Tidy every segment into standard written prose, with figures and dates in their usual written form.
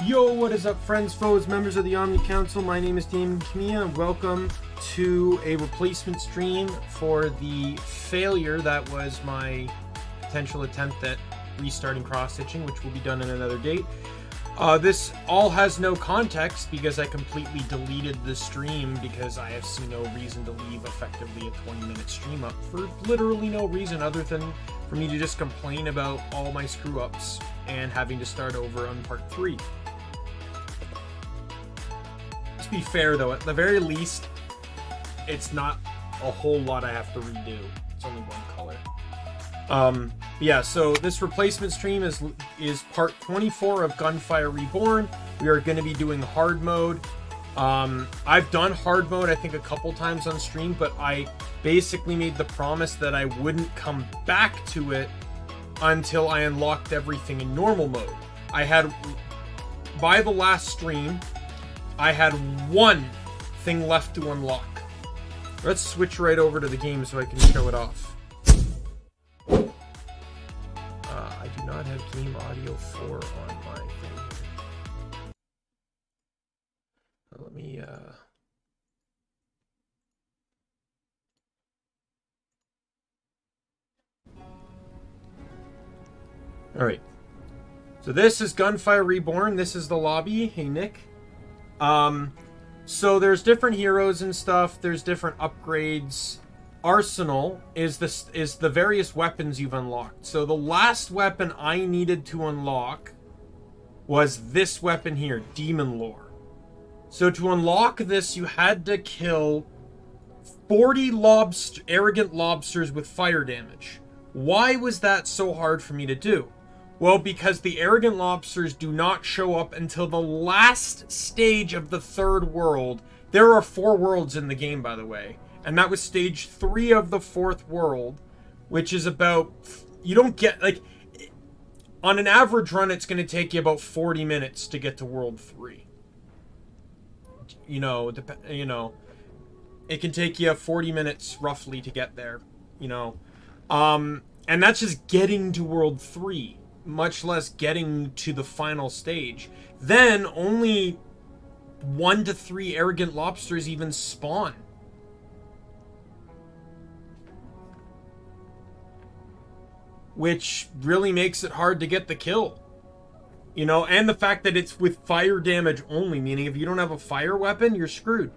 Yo, what is up, friends, foes, members of the Omni Council? My name is Daimien Kamiya, and welcome to a replacement stream for the failure that was my potential attempt at restarting cross-stitching, which will be done in another date. This all has no context because I completely deleted the stream because I have seen no reason to leave effectively a 20-minute stream up for literally no reason other than for me to just complain about all my screw-ups and having to start over on part 3. To be fair though, at the very least, it's not a whole lot I have to redo. It's only one color. Yeah, so this replacement stream is part 24 of GunFire Reborn. We are going to be doing hard mode. I've done hard mode I think a couple times on stream, but I basically made the promise that I wouldn't come back to it until I unlocked everything in normal mode. By the last stream, I had one thing left to unlock. Let's switch right over to the game so I can show it off. I do not have game audio 4 on my thing here. Let me, Alright. So this is GunFire Reborn. This is the lobby. Hey, Nick. So there's different heroes and stuff. There's different upgrades. Arsenal is the various weapons you've unlocked. So the last weapon I needed to unlock was this weapon here, Demon Lore. So to unlock this, you had to kill 40 arrogant lobsters with fire damage. Why was that so hard for me to do? Well, because the arrogant lobsters do not show up until the last stage of the third world. There are 4 worlds in the game, by the way. And that was stage 3 of the 4th world, which is about... You don't get... Like, on an average run, it's going to take you about 40 minutes to get to world 3. You know, it can take you 40 minutes, roughly, to get there. You know. And that's just getting to world 3. Much less getting to the final stage. Then only 1 to 3 arrogant lobsters even spawn. Which really makes it hard to get the kill. You know, and the fact that it's with fire damage only, meaning if you don't have a fire weapon, you're screwed.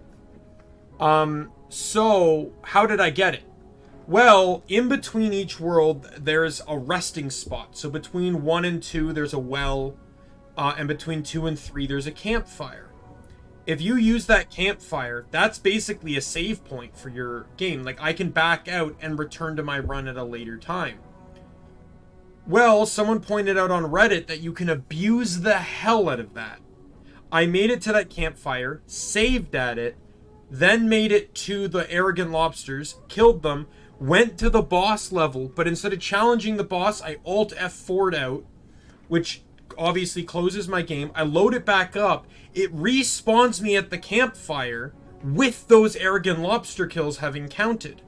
So how did I get it? Well, in between each world, there's a resting spot. So between 1 and 2, there's a well. And between 2 and 3, there's a campfire. If you use that campfire, that's basically a save point for your game. Like, I can back out and return to my run at a later time. Well, someone pointed out on Reddit that you can abuse the hell out of that. I made it to that campfire, saved at it, then made it to the arrogant lobsters, killed them, went to the boss level, but instead of challenging the boss, I Alt F4'd out, which obviously closes my game. I load it back up. It respawns me at the campfire with those arrogant lobster kills having counted.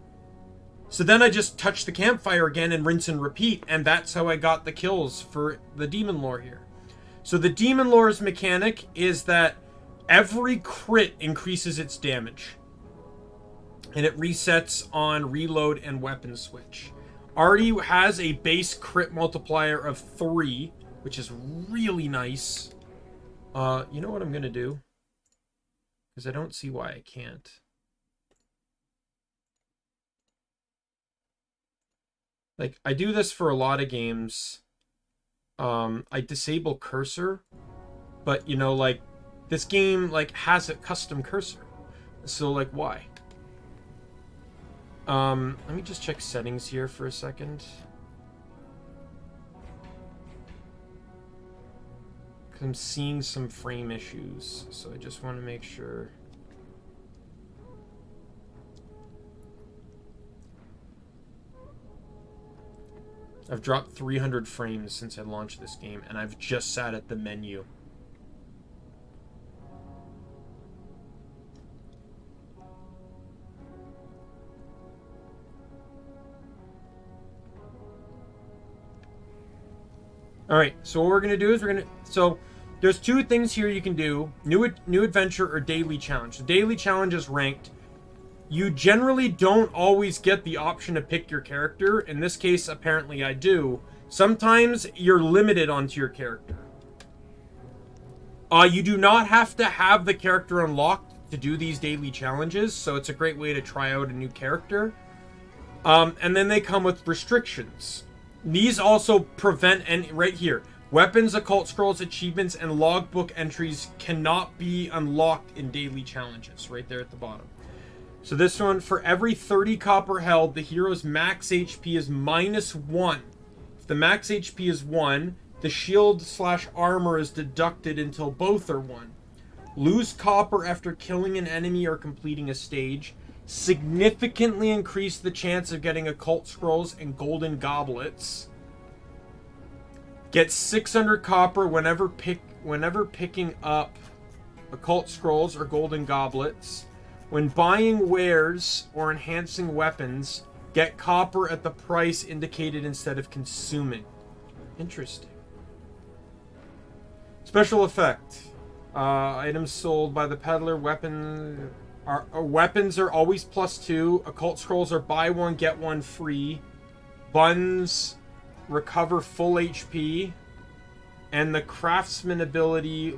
So then I just touch the campfire again and rinse and repeat, and that's how I got the kills for the Demon Lore here. So the Demon Lore's mechanic is that every crit increases its damage. And it resets on reload and weapon switch. Already has a base crit multiplier of 3, which is really nice. You know what I'm going to do? Because I don't see why I can't. Like, I do this for a lot of games. I disable cursor. But, you know, like, this game, like, has a custom cursor. So, like, why? Let me just check settings here for a second. Because I'm seeing some frame issues, so I just want to make sure. I've dropped 300 frames since I launched this game, and I've just sat at the menu. All right, so what we're going to do is so There's two things here you can do. New adventure or daily challenge. The daily challenge is ranked. You generally don't always get the option to pick your character. In this case, apparently I do. Sometimes you're limited onto your character. You do not have to have the character unlocked to do these daily challenges, so it's a great way to try out a new character. And then they come with restrictions. These also prevent, and right here, weapons, occult scrolls, achievements, and logbook entries cannot be unlocked in daily challenges, right there at the bottom. So this one, for every 30 copper held, the hero's max HP is -1. If the max HP is 1, the shield/armor is deducted until both are 1. Lose copper after killing an enemy or completing a stage. Significantly increase the chance of getting occult scrolls and golden goblets. Get 600 copper whenever picking up occult scrolls or golden goblets. When buying wares or enhancing weapons, get copper at the price indicated instead of consuming. Interesting. Special effect. Items sold by the peddler. Weapons are always +2. Occult scrolls are buy one, get one free. Buns recover full HP. And the craftsman ability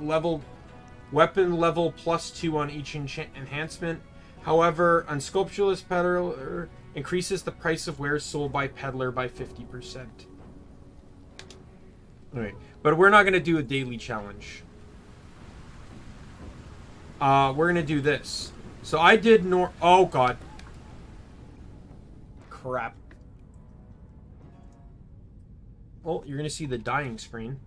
weapon level +2 on each enhancement. However, unscrupulous peddler increases the price of wares sold by peddler by 50%. Alright, but we're not going to do a daily challenge. We're going to do this. So I did oh god. Crap. Well, you're going to see the dying screen.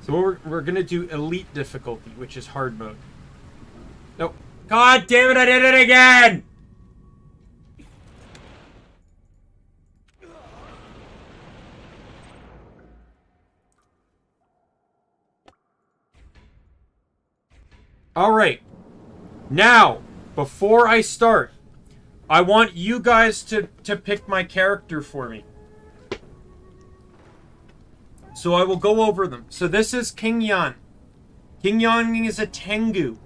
So we're going to do elite difficulty, which is hard mode. Nope. God damn it, I did it again! Alright. Now, before I start, I want you guys to pick my character for me. So I will go over them. So this is King Yan. King Yan is a Tengu.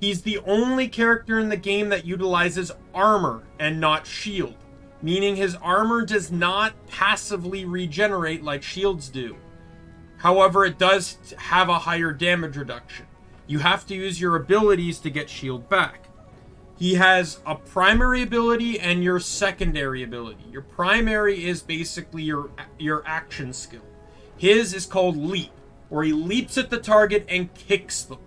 He's the only character in the game that utilizes armor and not shield. Meaning his armor does not passively regenerate like shields do. However, it does have a higher damage reduction. You have to use your abilities to get shield back. He has a primary ability and your secondary ability. Your primary is basically your action skill. His is called Leap, where he leaps at the target and kicks them.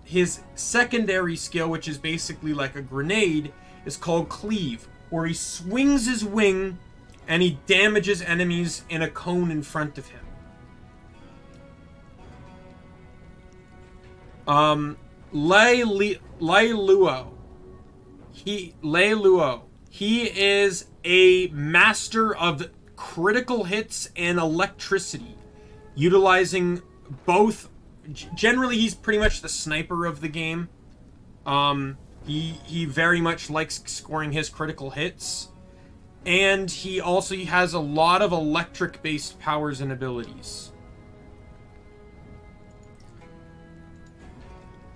His secondary skill, which is basically like a grenade, is called Cleave, where he swings his wing and he damages enemies in a cone in front of him. Lei Luo. He is a master of critical hits and electricity, utilizing both. Generally, he's pretty much the sniper of the game. He very much likes scoring his critical hits, and he also has a lot of electric-based powers and abilities.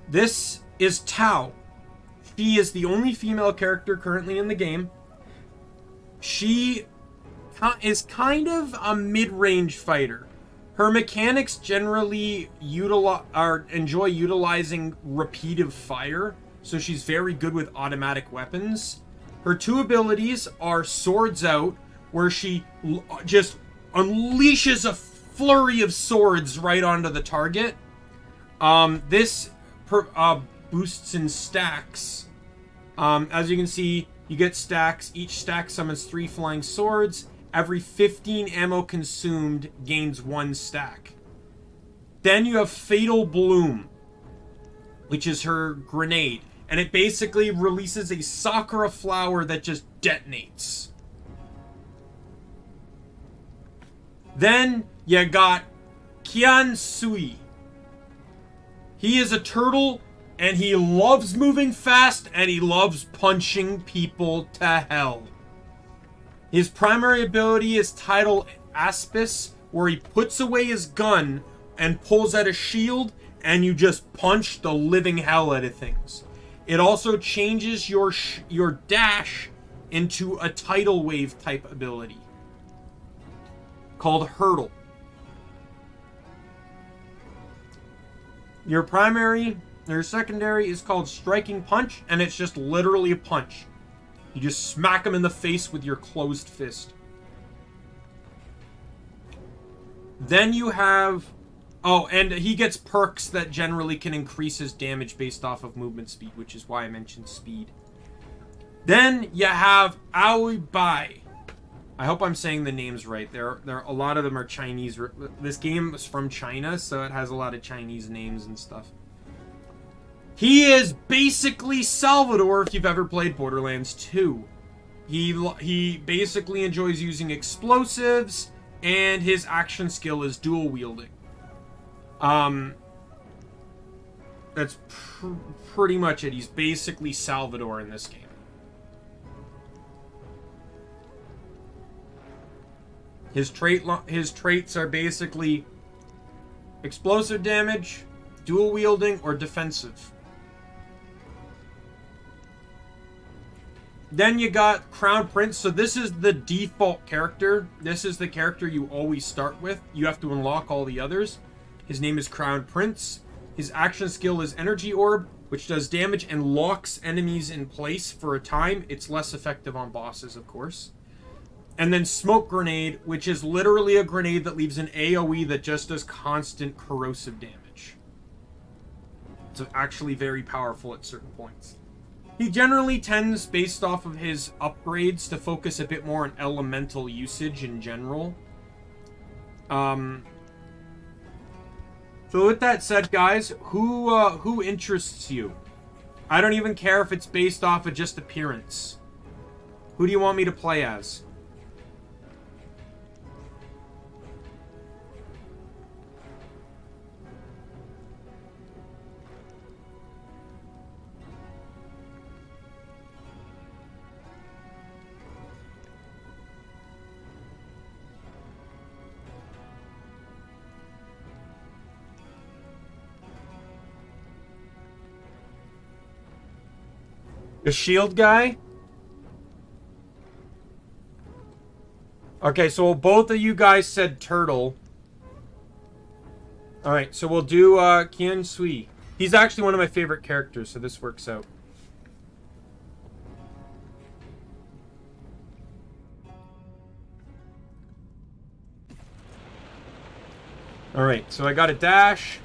This is Tao. She is the only female character currently in the game. She is kind of a mid-range fighter. Her mechanics generally enjoy utilizing repeative fire, so she's very good with automatic weapons. Her two abilities are Swords Out, where she just unleashes a flurry of swords right onto the target. This boosts in stacks. As you can see, you get stacks. Each stack summons 3 flying swords. Every 15 ammo consumed gains 1 stack. Then you have Fatal Bloom, which is her grenade. And it basically releases a sakura flower that just detonates. Then you got Qian Sui. He is a turtle And he loves moving fast, and he loves punching people to hell. His primary ability is Tidal Aspis, where he puts away his gun and pulls out a shield, and you just punch the living hell out of things. It also changes your dash into a tidal wave type ability called Hurdle. Your secondary is called Striking Punch, and it's just literally a punch. You just smack him in the face with your closed fist. Then you have... Oh, and he gets perks that generally can increase his damage based off of movement speed, which is why I mentioned speed. Then you have Aoi Bai. I hope I'm saying the names right. There a lot of them are Chinese. This game is from China, so it has a lot of Chinese names and stuff. He is basically Salvador if you've ever played Borderlands 2. He basically enjoys using explosives, and his action skill is dual wielding. That's pretty much it. He's basically Salvador in this game. His traits are basically explosive damage, dual wielding, or defensive. Then you got Crown Prince. So this is the default character. This is the character you always start with. You have to unlock all the others. His name is Crown Prince. His action skill is Energy Orb, which does damage and locks enemies in place for a time. It's less effective on bosses, of course. And then Smoke Grenade, which is literally a grenade that leaves an AoE that just does constant corrosive damage. It's actually very powerful at certain points. He generally tends, based off of his upgrades, to focus a bit more on elemental usage in general. So with that said, guys, who interests you? I don't even care if it's based off of just appearance. Who do you want me to play as? The shield guy? Okay, so both of you guys said turtle. Alright, so we'll do Qian Sui. He's actually one of my favorite characters, so this works out. Alright, so I got a dash.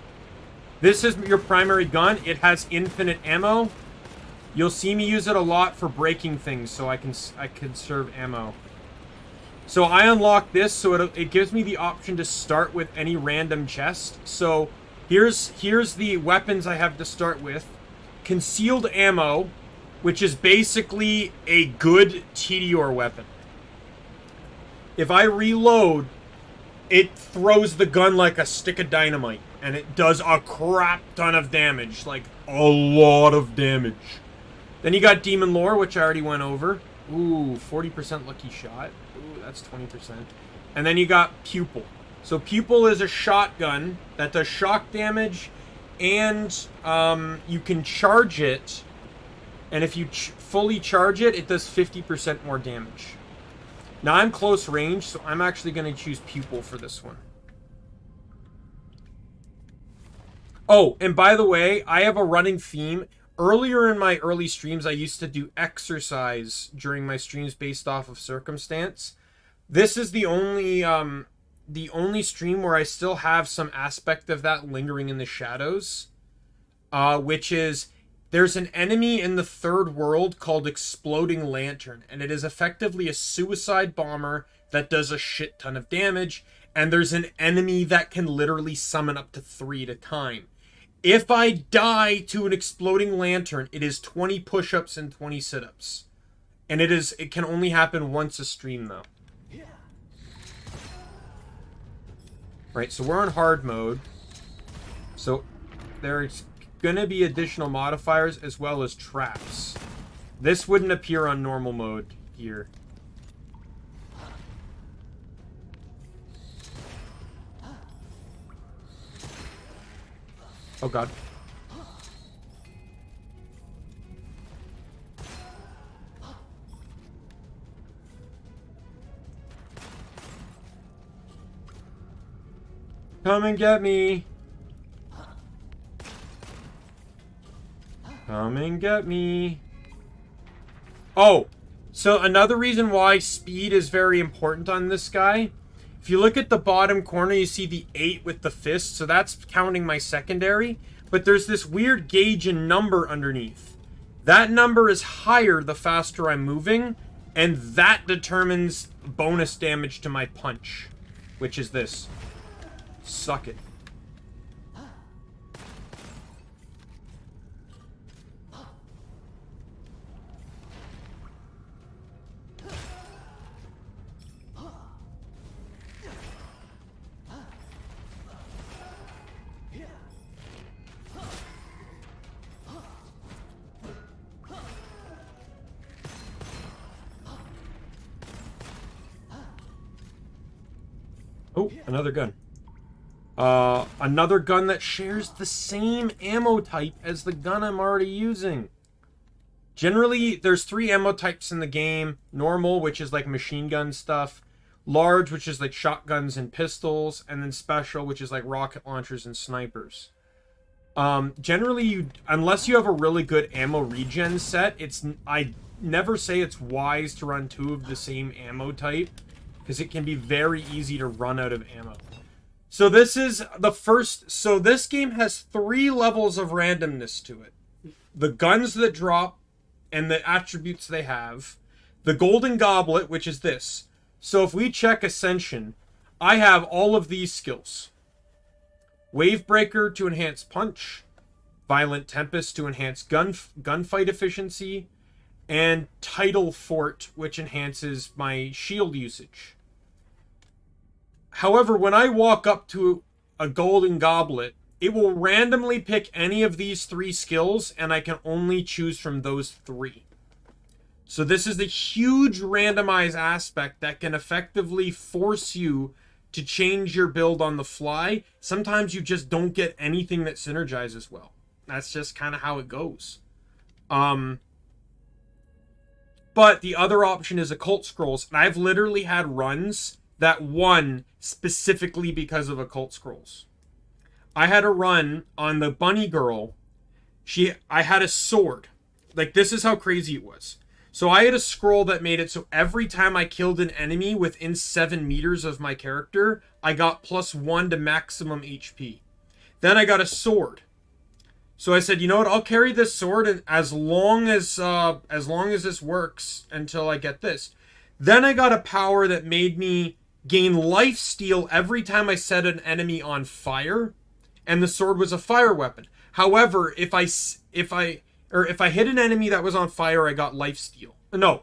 This is your primary gun. It has infinite ammo. You'll see me use it a lot for breaking things, so I can conserve ammo. So I unlock this, so it gives me the option to start with any random chest. So here's the weapons I have to start with. Concealed ammo, which is basically a good Tediore weapon. If I reload, it throws the gun like a stick of dynamite, and it does a crap ton of damage, like a lot of damage. Then you got Demon Lore, which I already went over. Ooh, 40% lucky shot. Ooh, that's 20%. And then you got Pupil. So Pupil is a shotgun that does shock damage, and you can charge it. And if you fully charge it, it does 50% more damage. Now I'm close range, so I'm actually going to choose Pupil for this one. Oh, and by the way, I have a running theme. Earlier in my early streams, I used to do exercise during my streams based off of circumstance. This is the only stream where I still have some aspect of that lingering in the shadows. Which is, there's an enemy in the third world called Exploding Lantern, and it is effectively a suicide bomber that does a shit ton of damage, and there's an enemy that can literally summon up to 3 at a time. If I die to an Exploding Lantern, it is 20 push-ups and 20 sit-ups. And it can only happen once a stream, though. Right, so we're on hard mode. So, there's going to be additional modifiers as well as traps. This wouldn't appear on normal mode here. Oh god. Come and get me. Come and get me. Oh, so another reason why speed is very important on this guy. If you look at the bottom corner, you see the 8 with the fist. So that's counting my secondary. But there's this weird gauge and number underneath. That number is higher the faster I'm moving. And that determines bonus damage to my punch. Which is this. Suck it. Oh, another gun. Another gun that shares the same ammo type as the gun I'm already using. Generally, there's 3 ammo types in the game. Normal, which is like machine gun stuff. Large, which is like shotguns and pistols. And then special, which is like rocket launchers and snipers. Generally, unless you have a really good ammo regen set, I never say it's wise to run 2 of the same ammo type. Because it can be very easy to run out of ammo. So this is the first... So this game has 3 levels of randomness to it. The guns that drop and the attributes they have. The golden goblet, which is this. So if we check Ascension, I have all of these skills. Wavebreaker to enhance punch. Violent Tempest to enhance gunfight efficiency. And Tidal Fort, which enhances my shield usage. However, when I walk up to a golden goblet, it will randomly pick any of these 3 skills, and I can only choose from those 3. So this is the huge randomized aspect that can effectively force you to change your build on the fly. Sometimes you just don't get anything that synergizes well. That's just kind of how it goes. But the other option is occult scrolls, and I've literally had runs that won specifically because of occult scrolls. I had a run on the bunny girl. I had a sword. Like, this is how crazy it was. So I had a scroll that made it so every time I killed an enemy within 7 meters of my character, I got +1 to maximum HP. Then I got a sword. So I said, you know what? I'll carry this sword and as long as this works until I get this. Then I got a power that made me gain lifesteal every time I set an enemy on fire, and the sword was a fire weapon. However, if I hit an enemy that was on fire, I got lifesteal. No.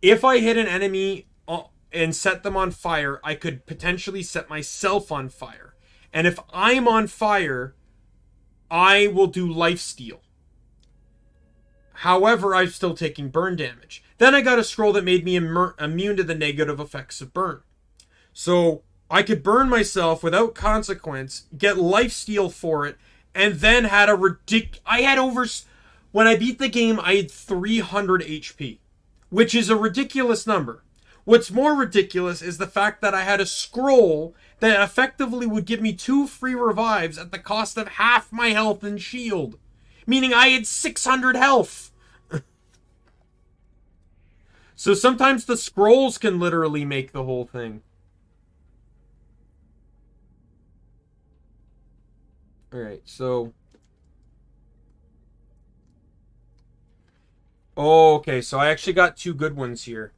If I hit an enemy and set them on fire, I could potentially set myself on fire. And if I'm on fire, I will do lifesteal. However, I'm still taking burn damage. Then I got a scroll that made me immune to the negative effects of burn. So I could burn myself without consequence, get lifesteal for it, and then had a when I beat the game, I had 300 HP, which is a ridiculous number. What's more ridiculous is the fact that I had a scroll that effectively would give me 2 free revives at the cost of half my health and shield, meaning I had 600 health. So sometimes the scrolls can literally make the whole thing. Alright, so... Oh, okay, so I actually got 2 good ones here.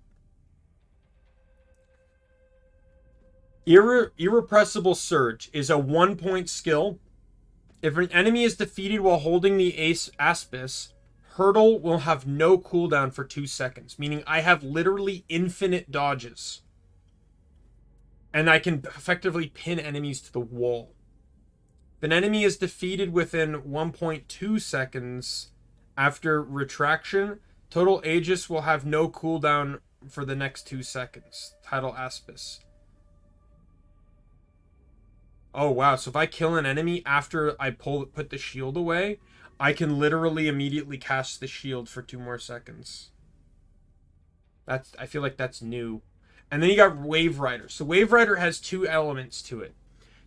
Irrepressible Surge is a 1-point skill. If an enemy is defeated while holding the Aspis, Hurdle will have no cooldown for 2 seconds, meaning I have literally infinite dodges. And I can effectively pin enemies to the wall. If an enemy is defeated within 1.2 seconds after retraction, total Aegis will have no cooldown for the next 2 seconds. Title Aspis. Oh, wow. So if I kill an enemy after I put the shield away, I can literally immediately cast the shield for 2 more seconds. I feel like that's new. And then you got Wave Rider. So Wave Rider has 2 elements to it.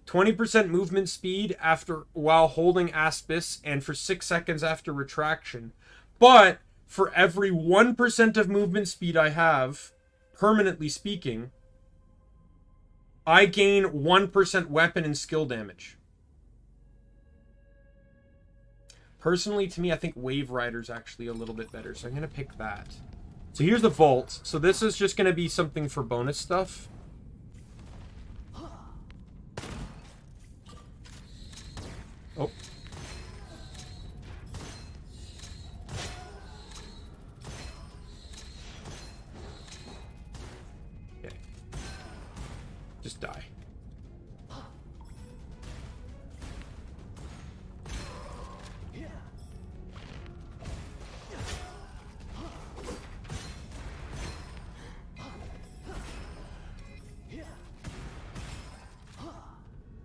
20% movement speed while holding Aspis, and for 6 seconds after retraction. But for every 1% of movement speed I have, permanently speaking, I gain 1% weapon and skill damage. Personally, to me, I think Wave Rider's actually a little bit better, so I'm going to pick that. So here's the Vault. So this is just going to be something for bonus stuff. Oh. Okay. Just die.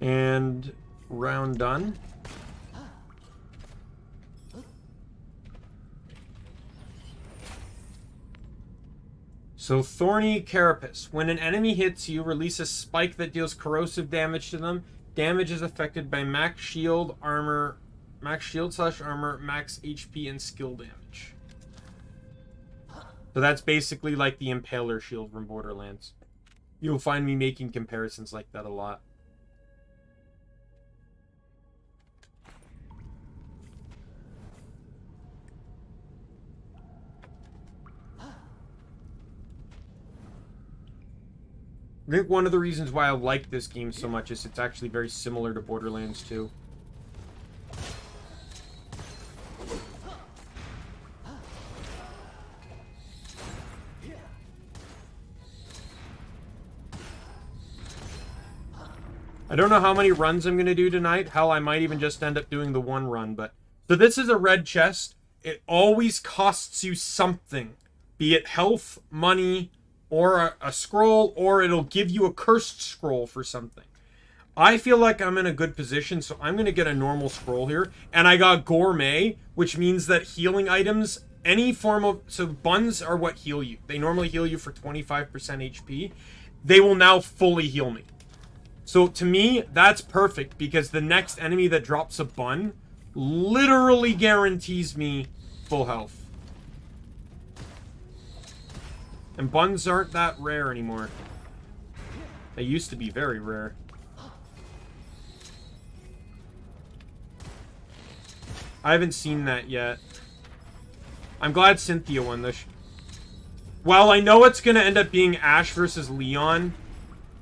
And round done. So Thorny Carapace. When an enemy hits you, release a spike that deals corrosive damage to them. Damage is affected by max shield, armor, max shield/armor, max HP, and skill damage. So that's basically like the Impaler shield from Borderlands. You'll find me making comparisons like that a lot. I think one of the reasons why I like this game so much is it's actually very similar to Borderlands 2. I don't know how many runs I'm going to do tonight. Hell, I might even just end up doing the 1 run, but... So this is a red chest. It always costs you something. Be it health, money, or a scroll, or it'll give you a cursed scroll for something. I feel like I'm in a good position, so I'm going to get a normal scroll here. And I got Gourmet, which means that healing items, any form of... So buns are what heal you. They normally heal you for 25% HP. They will now fully heal me. So to me, that's perfect, because the next enemy that drops a bun literally guarantees me full health. And buns aren't that rare anymore. They used to be very rare. I haven't seen that yet. I'm glad Cynthia won this. Well, I know it's going to end up being Ash versus Leon.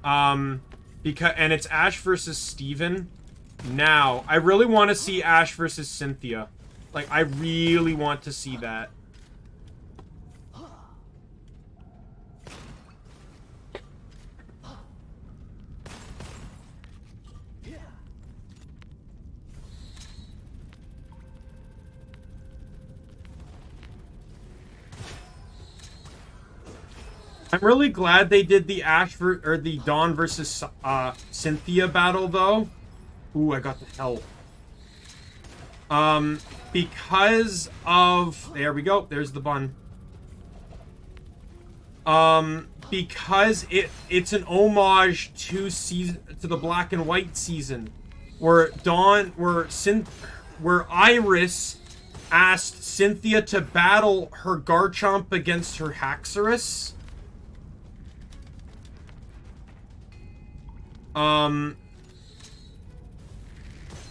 And it's Ash versus Steven. Now, I really want to see Ash versus Cynthia. Like, I really want to see that. I'm really glad they did the the Dawn versus Cynthia battle, though. Ooh, I got the hell. Because of... There we go. There's the bun. Because it's an homage to the Black and White season, where Iris asked Cynthia to battle her Garchomp against her Haxorus.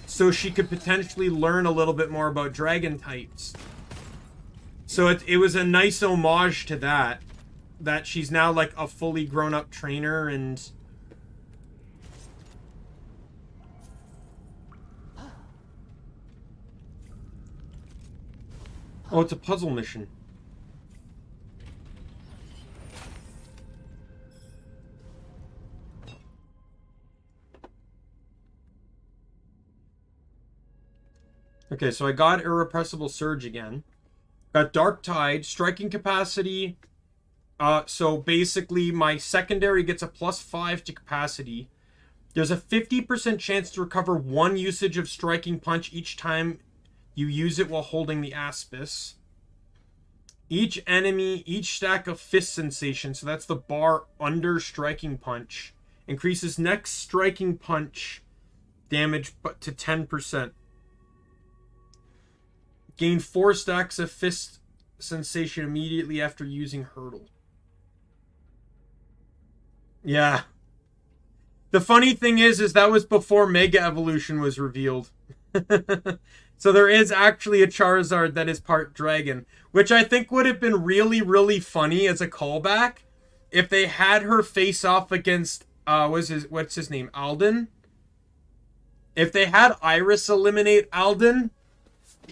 So she could potentially learn a little bit more about dragon types. So it was a nice homage to that. That she's now like a fully grown up trainer and... Oh, it's a puzzle mission. Okay, so I got Irrepressible Surge again. Got Dark Tide, striking capacity. So basically, my secondary gets a +5 to capacity. There's a 50% chance to recover 1 usage of Striking Punch each time you use it while holding the Aspis. Each enemy, each stack of Fist Sensation, so that's the bar under Striking Punch, increases next Striking Punch damage but to 10%. Gain 4 stacks of Fist Sensation immediately after using Hurdle. Yeah. The funny thing is that was before Mega Evolution was revealed. So there is actually a Charizard that is part dragon, which I think would have been really, really funny as a callback if they had her face off against, what's his name, Alden? If they had Iris eliminate Alden,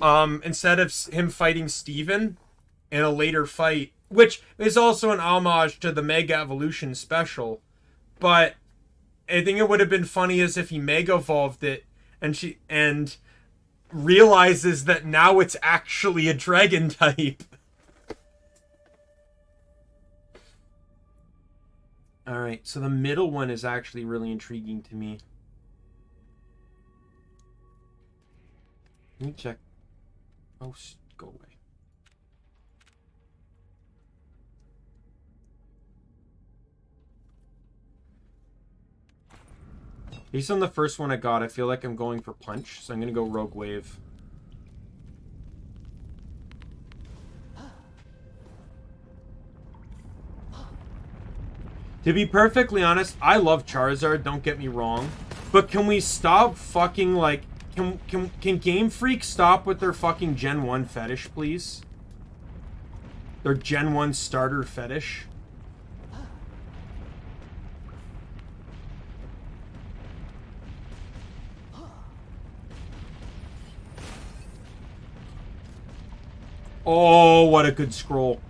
instead of him fighting Steven in a later fight, which is also an homage to the Mega Evolution special, but I think it would have been funny as if he Mega Evolved it and realizes that now it's actually a dragon type. Alright, so the middle one is actually really intriguing to me. Let me check. Oh, go away. Based on the first one I got, I feel like I'm going for Punch, so I'm going to go Rogue Wave. To be perfectly honest, I love Charizard, don't get me wrong. But can we stop fucking, like... Can Game Freak stop with their fucking Gen 1 fetish, please? Their Gen 1 starter fetish? Oh, what a good scroll.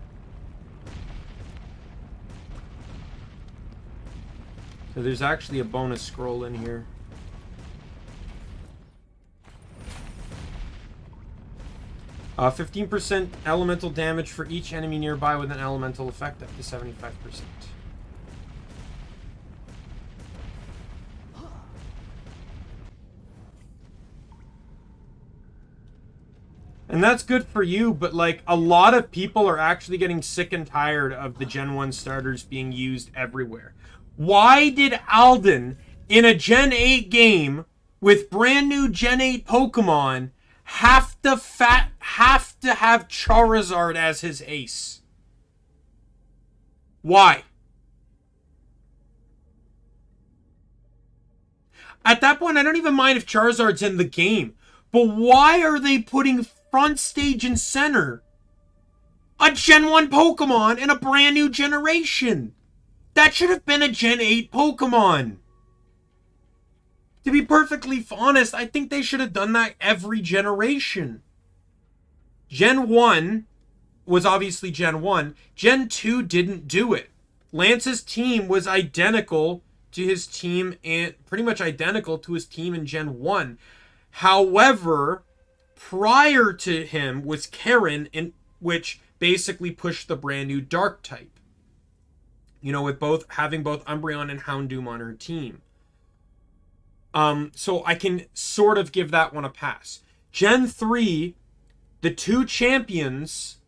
So there's actually a bonus scroll in here. Uh, 15% elemental damage for each enemy nearby with an elemental effect up to 75%. And that's good for you, but like a lot of people are actually getting sick and tired of the Gen 1 starters being used everywhere. Why did Alden, in a Gen 8 game with brand new Gen 8 Pokemon, have to have Charizard as his ace? Why? At that point, I don't even mind if Charizard's in the game. But why are they putting front stage and center a Gen 1 Pokemon in a brand new generation? That should have been a Gen 8 Pokemon. To be perfectly honest, I think they should have done that every generation. Gen 1 was obviously Gen 1. Gen 2 didn't do it. Lance's team was identical to his team and pretty much identical to his team in Gen 1. However, prior to him was Karen, which basically pushed the brand new Dark type. You know, with having both Umbreon and Houndoom on her team. So I can sort of give that one a pass. Gen 3, the two champions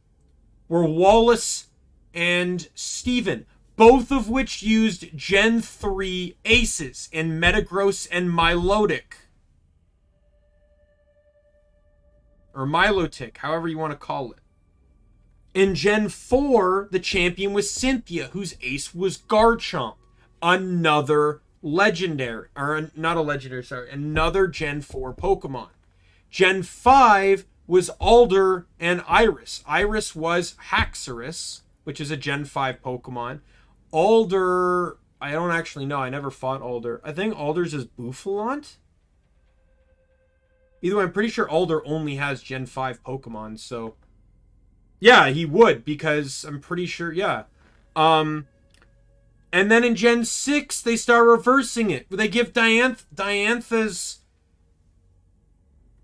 were Wallace and Steven, both of which used Gen 3 aces in Metagross and Milotic. Or Milotic, however you want to call it. In Gen 4, the champion was Cynthia, whose ace was Garchomp. Another legendary, or not a legendary, sorry, another Gen 4 Pokemon. Gen 5 was Alder and Iris. Iris was Haxorus, which is a Gen 5 Pokemon. Alder, I don't actually know. I never fought Alder. I think Alder's is Bouffalant. Either way, I'm pretty sure Alder only has Gen 5 Pokemon, so... Yeah, he would, because I'm pretty sure, yeah. And then in Gen 6, they start reversing it. They give Diantha's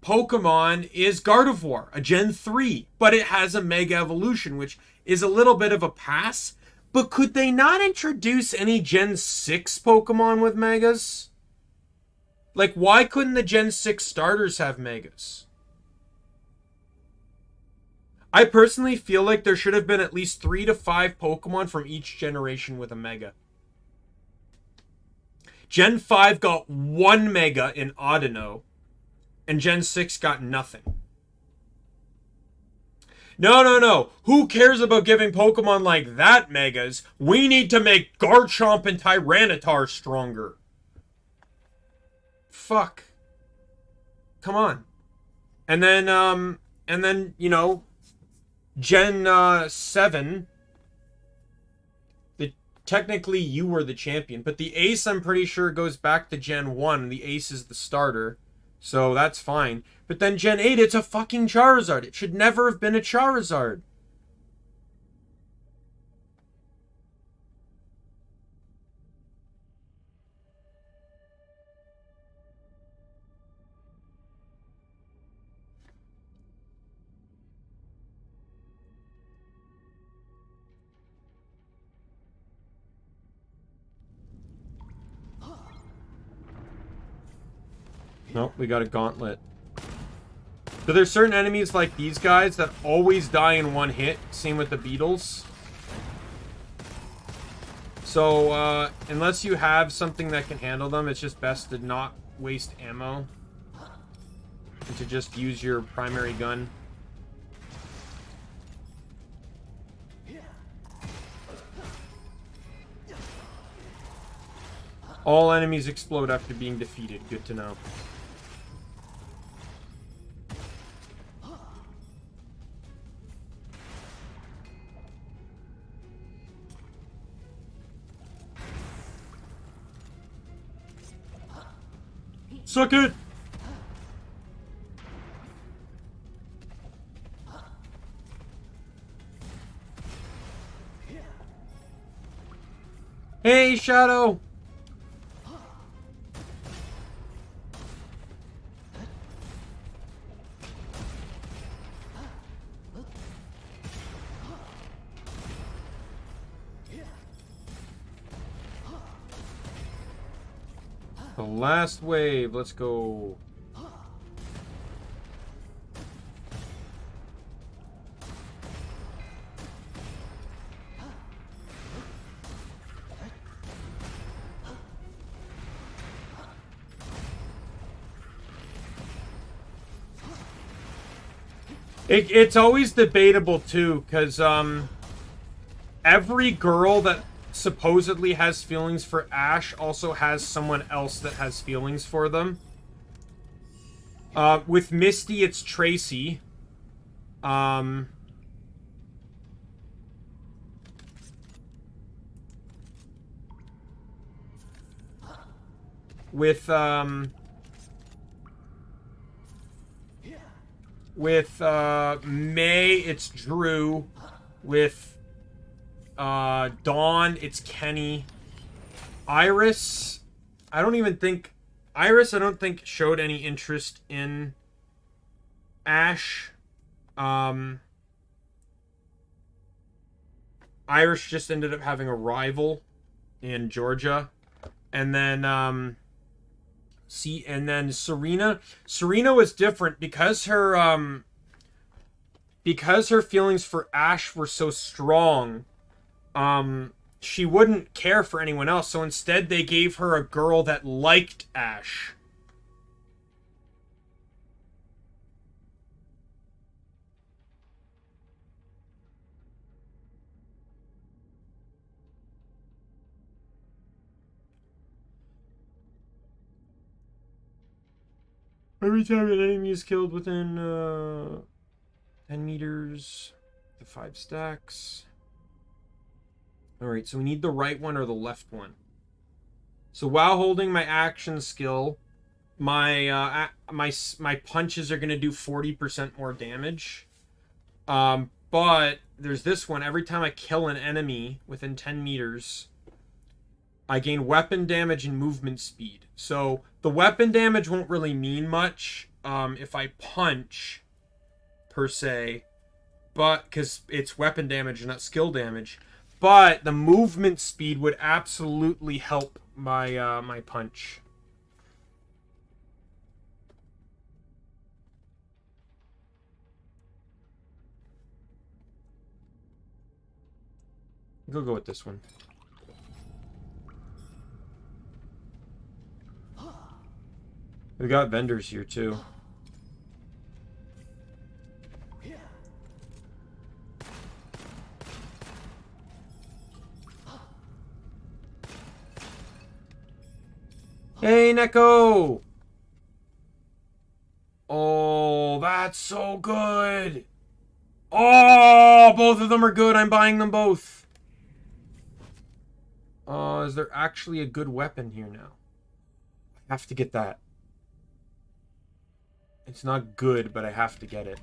Pokemon is Gardevoir, a Gen 3, but it has a Mega Evolution, which is a little bit of a pass. But could they not introduce any Gen 6 Pokemon with Megas? Like, why couldn't the Gen 6 starters have Megas? I personally feel like there should have been at least 3 to 5 Pokemon from each generation with a Mega. Gen 5 got 1 Mega in Audino, and Gen 6 got nothing. No. Who cares about giving Pokemon like that Megas? We need to make Garchomp and Tyranitar stronger. Fuck. Come on. And then, you know, Gen 7, technically you were the champion, but the Ace, I'm pretty sure, goes back to Gen 1. The Ace is the starter, so that's fine. But then Gen 8, it's a fucking Charizard. It should never have been a Charizard. Nope, we got a gauntlet. So there's certain enemies like these guys that always die in one hit. Same with the beetles. So, unless you have something that can handle them, it's just best to not waste ammo. And to just use your primary gun. All enemies explode after being defeated. Good to know. Suck it! Hey, Shadow! The last wave, let's go. It's always debatable too, because every girl that supposedly has feelings for Ash also has someone else that has feelings for them. With Misty, it's Tracy. With May, it's Drew. With Dawn, it's Kenny. Iris, I don't think showed any interest in Ash. Iris just ended up having a rival in Georgia. And then Serena was different because her feelings for Ash were so strong. She wouldn't care for anyone else, so instead they gave her a girl that liked Ash. Every time an enemy is killed within 10 meters, the 5 stacks. Alright, so we need the right one or the left one. So while holding my action skill, my punches are going to do 40% more damage. But there's this one. Every time I kill an enemy within 10 meters, I gain weapon damage and movement speed. So the weapon damage won't really mean much. if I punch, per se, but because it's weapon damage and not skill damage. But the movement speed would absolutely help my my punch. Go with this one. We got vendors here too. Hey, Neko! Oh, that's so good! Oh, both of them are good. I'm buying them both. Is there actually a good weapon here now? I have to get that. It's not good, but I have to get it.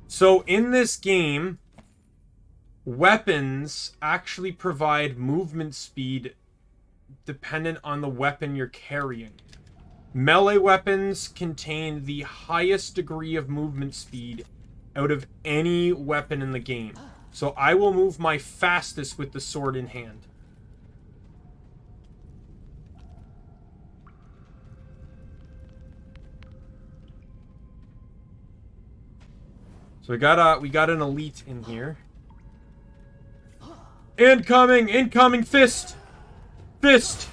So, in this game, weapons actually provide movement speed dependent on the weapon you're carrying. Melee weapons contain the highest degree of movement speed out of any weapon in the game. So I will move my fastest with the sword in hand. So we got an elite in here. Incoming! Incoming! Fist! Fist!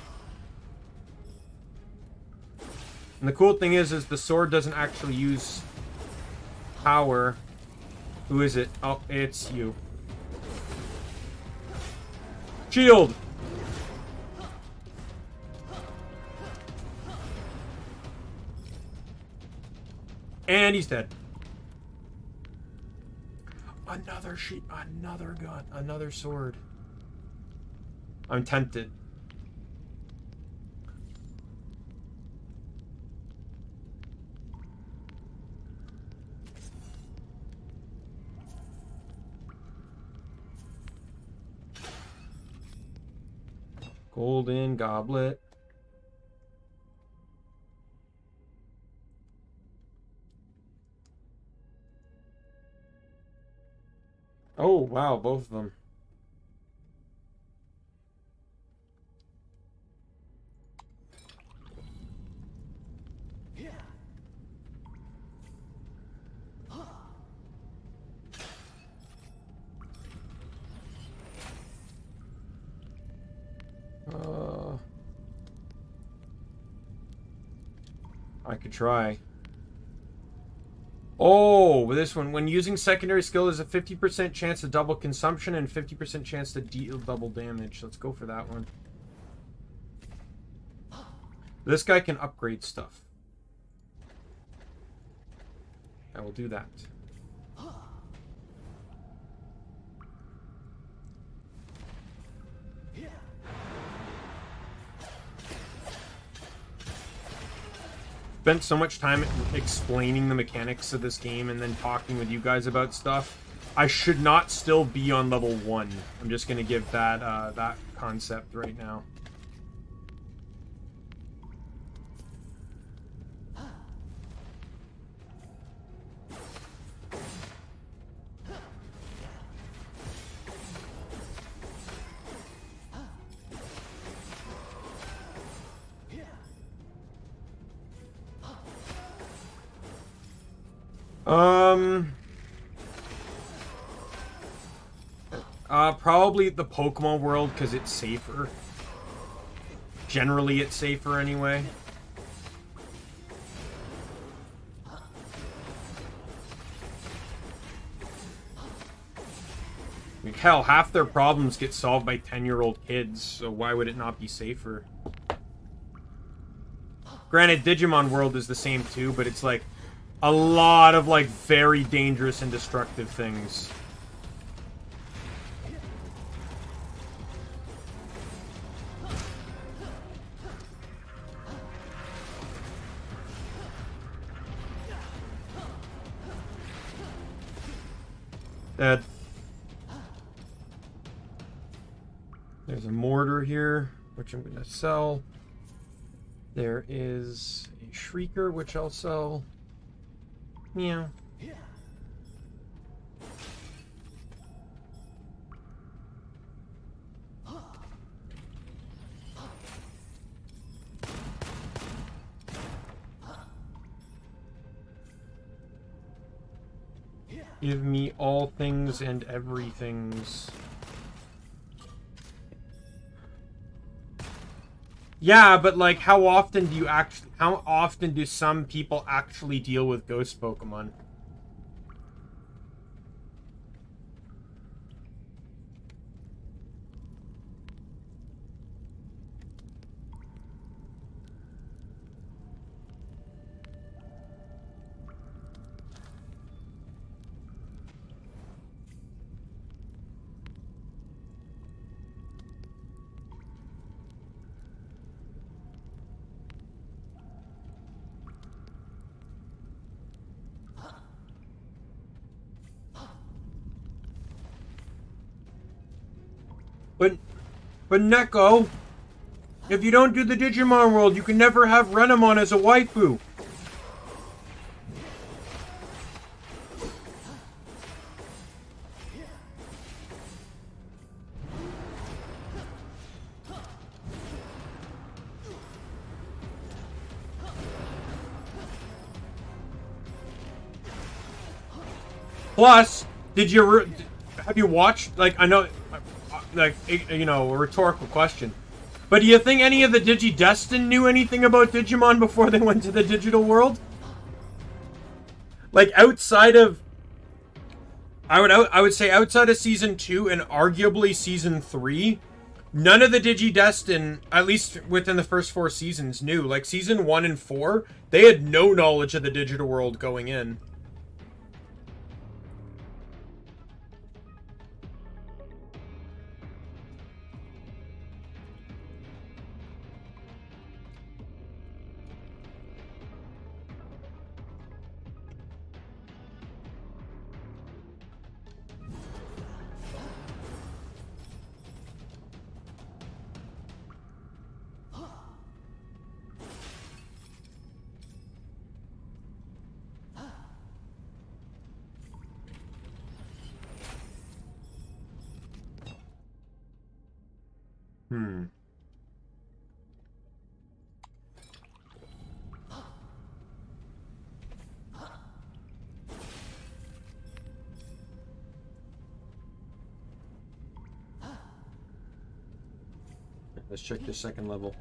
And the cool thing is the sword doesn't actually use power. Who is it? Oh, it's you. Shield! And he's dead. Another sheet, another gun, another sword. I'm tempted. Golden goblet. Oh, wow, both of them. I could try. Oh, this one. When using secondary skill, there's a 50% chance to double consumption and 50% chance to deal double damage. Let's go for that one. This guy can upgrade stuff. I will do that. Spent so much time explaining the mechanics of this game and then talking with you guys about stuff. I should not still be on level 1. I'm just going to give that that concept right now. Probably the Pokemon world, because it's safer. Generally, it's safer anyway. Like, hell, half their problems get solved by 10-year-old kids, so why would it not be safer? Granted, Digimon world is the same too, but it's like a lot of like very dangerous and destructive things. Dead. There's a mortar here, which I'm gonna sell. There is a Shrieker, which I'll sell. Meow. Give me all things and everythings. Yeah, but like, how often do some people actually deal with ghost Pokemon? But Neko, if you don't do the Digimon world, you can never have Renamon as a waifu. Plus, have you watched, like, I know, like, you know, a rhetorical question, but do you think any of the Digidestin knew anything about Digimon before they went to the digital world? Like, outside of, I would say outside of Season 2 and arguably Season 3, none of the Digidestin, at least within the first 4 seasons, knew. Like, Season 1 and 4, they had no knowledge of the digital world going in. Let's check the second level.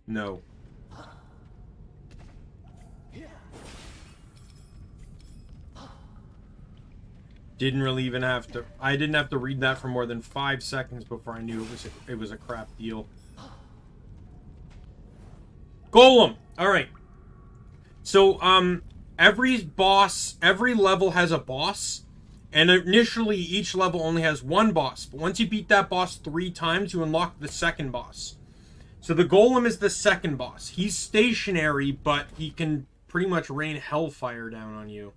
No. Didn't really even have to. I didn't have to read that for more than 5 seconds before I knew it was a crap deal. Golem. All right. So every level has a boss, and initially each level only has one boss. But once you beat that boss 3 times, you unlock the second boss. So the Golem is the second boss. He's stationary, but he can pretty much rain hellfire down on you.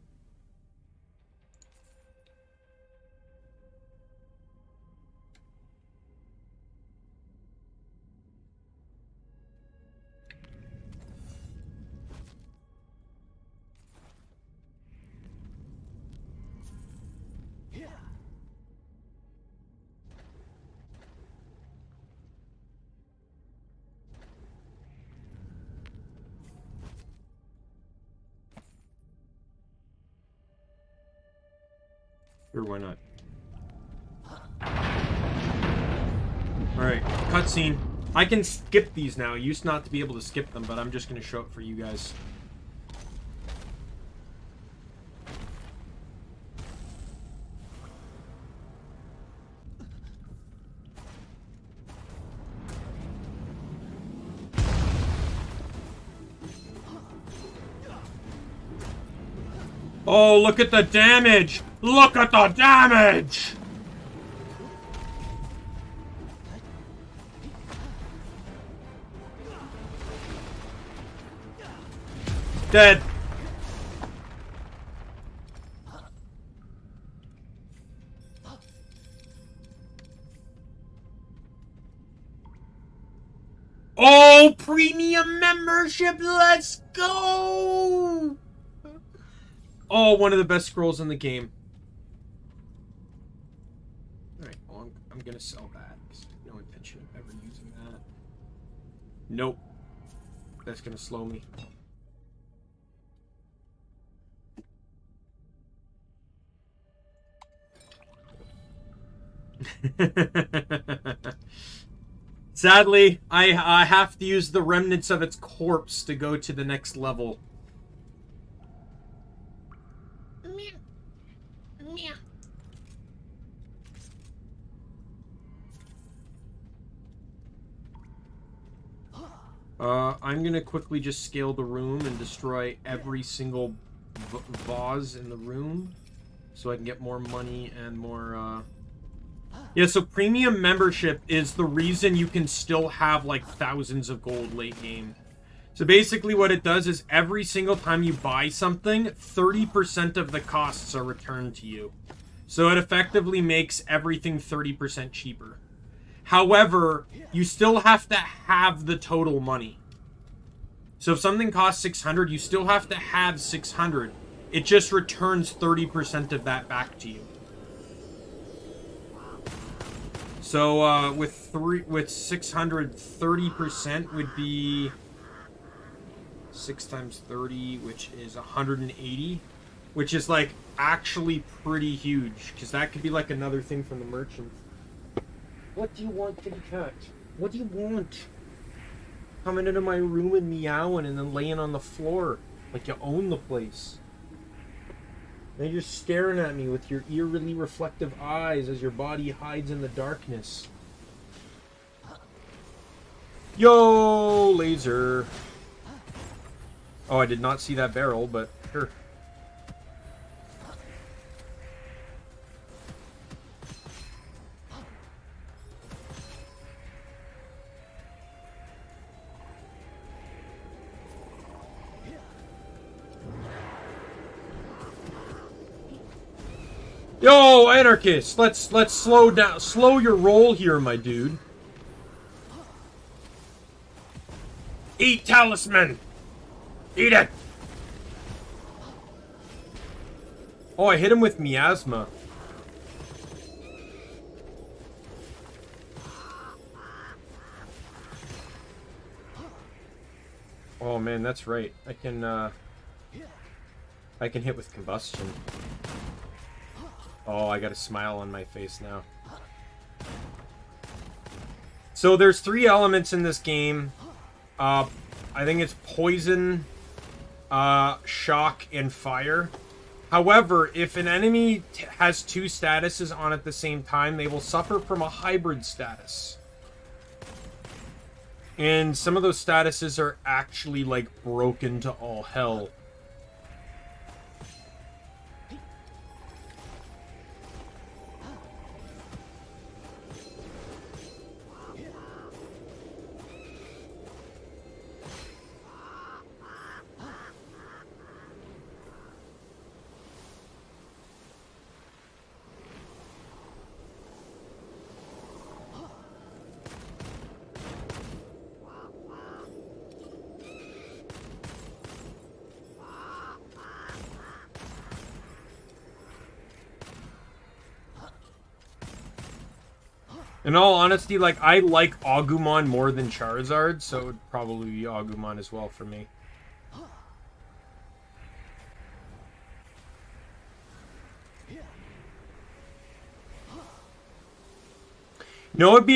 Sure, why not? Alright, cutscene. I can skip these now. I used not to be able to skip them, but I'm just going to show it for you guys. Oh, look at the damage! Look at the damage! Dead. Oh, premium membership, let's go! Oh, one of the best scrolls in the game. Alright, well, I'm gonna sell that. No intention of ever using that. Nope. That's gonna slow me. Sadly, I have to use the remnants of its corpse to go to the next level. I'm gonna quickly just scale the room and destroy every single vase in the room so I can get more money and more, Yeah, so premium membership is the reason you can still have, like, thousands of gold late game. So basically what it does is every single time you buy something, 30% of the costs are returned to you. So it effectively makes everything 30% cheaper. However, you still have to have the total money. So if something costs 600, you still have to have 600. It just returns 30% of that back to you. So with 600, 30% would be 6 times 30, which is 180, which is like actually pretty huge, because that could be like another thing from the merchant. What do you want, kitty cat? What do you want? Coming into my room and meowing and then laying on the floor like you own the place. And you're staring at me with your eerily reflective eyes as your body hides in the darkness. Yo, laser. Oh, I did not see that barrel, but sure. Yo, anarchist, let's slow your roll here, my dude. Eat talisman. Eat it. Oh, I hit him with miasma. Oh man, that's right. I can hit with combustion. Oh, I got a smile on my face now. So there's 3 elements in this game. I think it's poison, shock, and fire. However, if an enemy has 2 statuses on at the same time, they will suffer from a hybrid status. And some of those statuses are actually, like, broken to all hell. In all honesty, like, I like Agumon more than Charizard, so it would probably be Agumon as well for me. It'd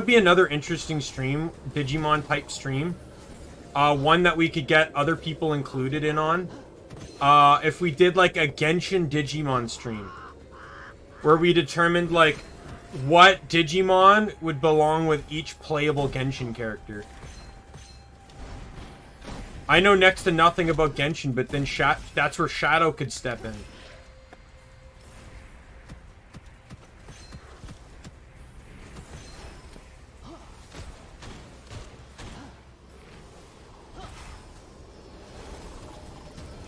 be another interesting stream, Digimon type stream. One that we could get other people included in on. If we did like a Genshin Digimon stream, where we determined like what Digimon would belong with each playable Genshin character. I know next to nothing about Genshin, but then that's where Shadow could step in.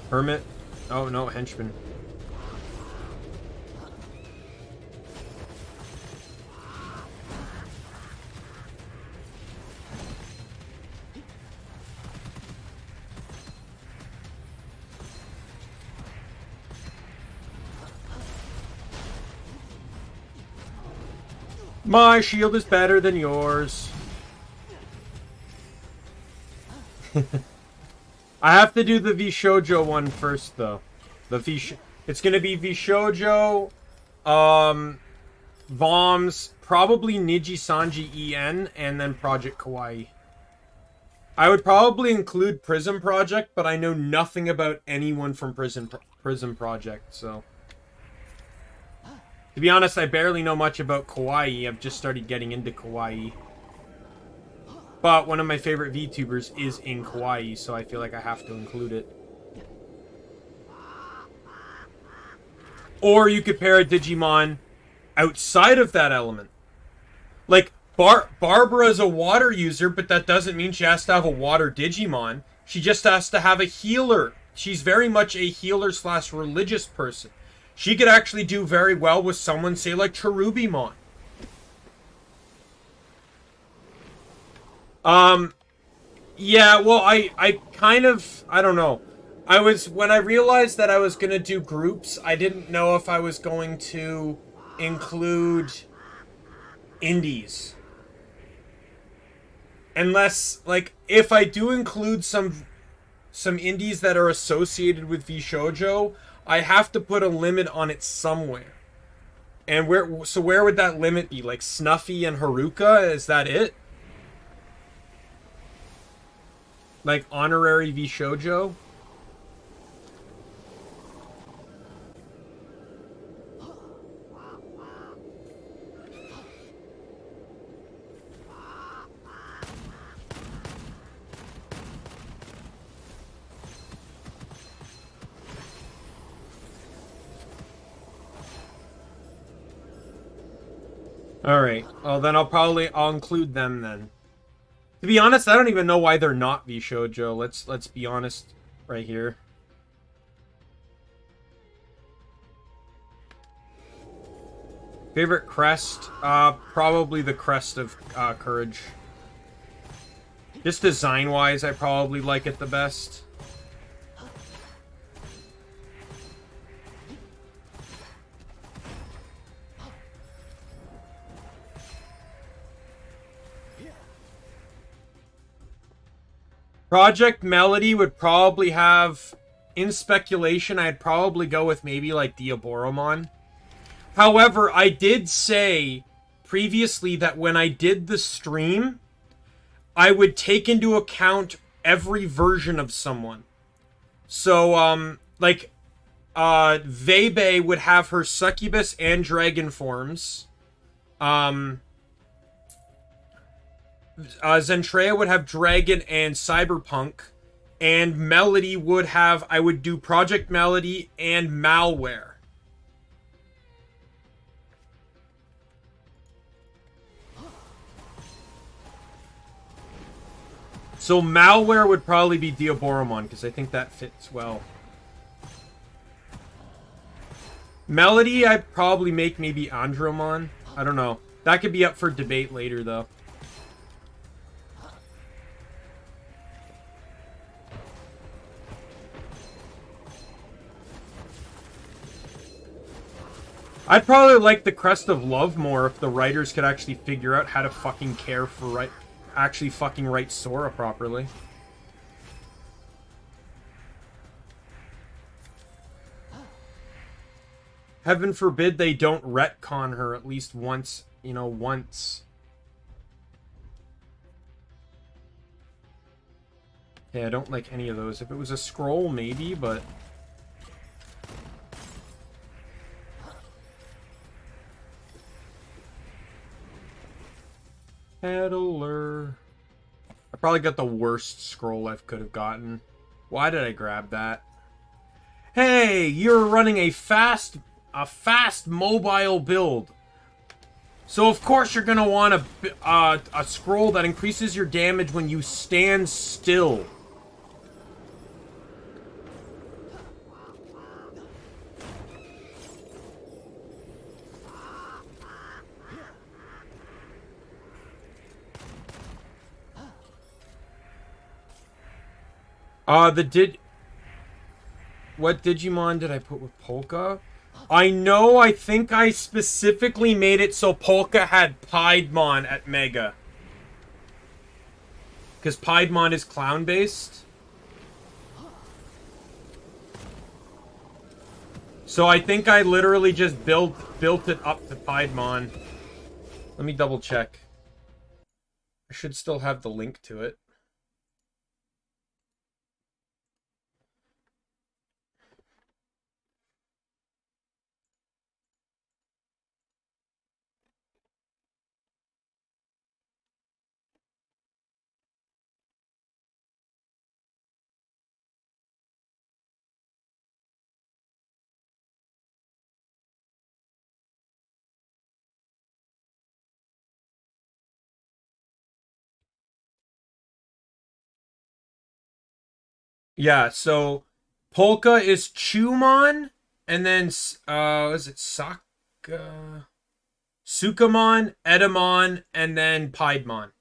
Hermit? Oh no, Henchman. My shield is better than yours. I have to do the Vshoujo one first, though. It's gonna be Vshoujo, Voms, probably Niji Sanji EN, and then Project Kawaii. I would probably include Prism Project, but I know nothing about anyone from Prism Project, so... To be honest, I barely know much about Kawaii. I've just started getting into Kawaii. But one of my favorite VTubers is in Kawaii, so I feel like I have to include it. Or you could pair a Digimon outside of that element. Like, Barbara's a water user, but that doesn't mean she has to have a water Digimon. She just has to have a healer. She's very much a healer/religious person. She could actually do very well with someone, say, like Cherubimon. Yeah, well, I kind of, I don't know. When I realized that I was going to do groups, I didn't know if I was going to include indies. Unless, like, if I do include some indies that are associated with Vshoujo, I have to put a limit on it somewhere. And where would that limit be? Like Snuffy and Haruka? Is that it? Like honorary Vshoujo? Alright, well then I'll include them then. To be honest, I don't even know why they're not Vshoujo. Let's be honest right here. Favorite crest? Probably the crest of Courage. Just design-wise, I probably like it the best. Project Melody would probably have... In speculation, I'd probably go with maybe, like, Diaboromon. However, I did say previously that when I did the stream, I would take into account every version of someone. So, like, Vebe would have her succubus and dragon forms. Zentreya would have dragon and cyberpunk. And Melody would have... I would do Project Melody and Malware. So Malware would probably be Diaboromon, because I think that fits well. Melody, I'd probably make maybe Andromon. I don't know. That could be up for debate later, though. I'd probably like the Crest of Love more if the writers could actually figure out how to fucking care for actually fucking write Sora properly. Heaven forbid they don't retcon her at least once, you know, once. Yeah, I don't like any of those. If it was a scroll, maybe, but... Peddler. I probably got the worst scroll I could have gotten. Why did I grab that? Hey, you're running a fast mobile build. So of course you're gonna want a scroll that increases your damage when you stand still. What Digimon did I put with Polka? I know, I think I specifically made it so Polka had Piedmon at Mega. Because Piedmon is clown-based. So I think I literally just built it up to Piedmon. Let me double check. I should still have the link to it. Yeah, so Polka is Chumon, and then is it Sukamon, Edamon, and then Piedmon.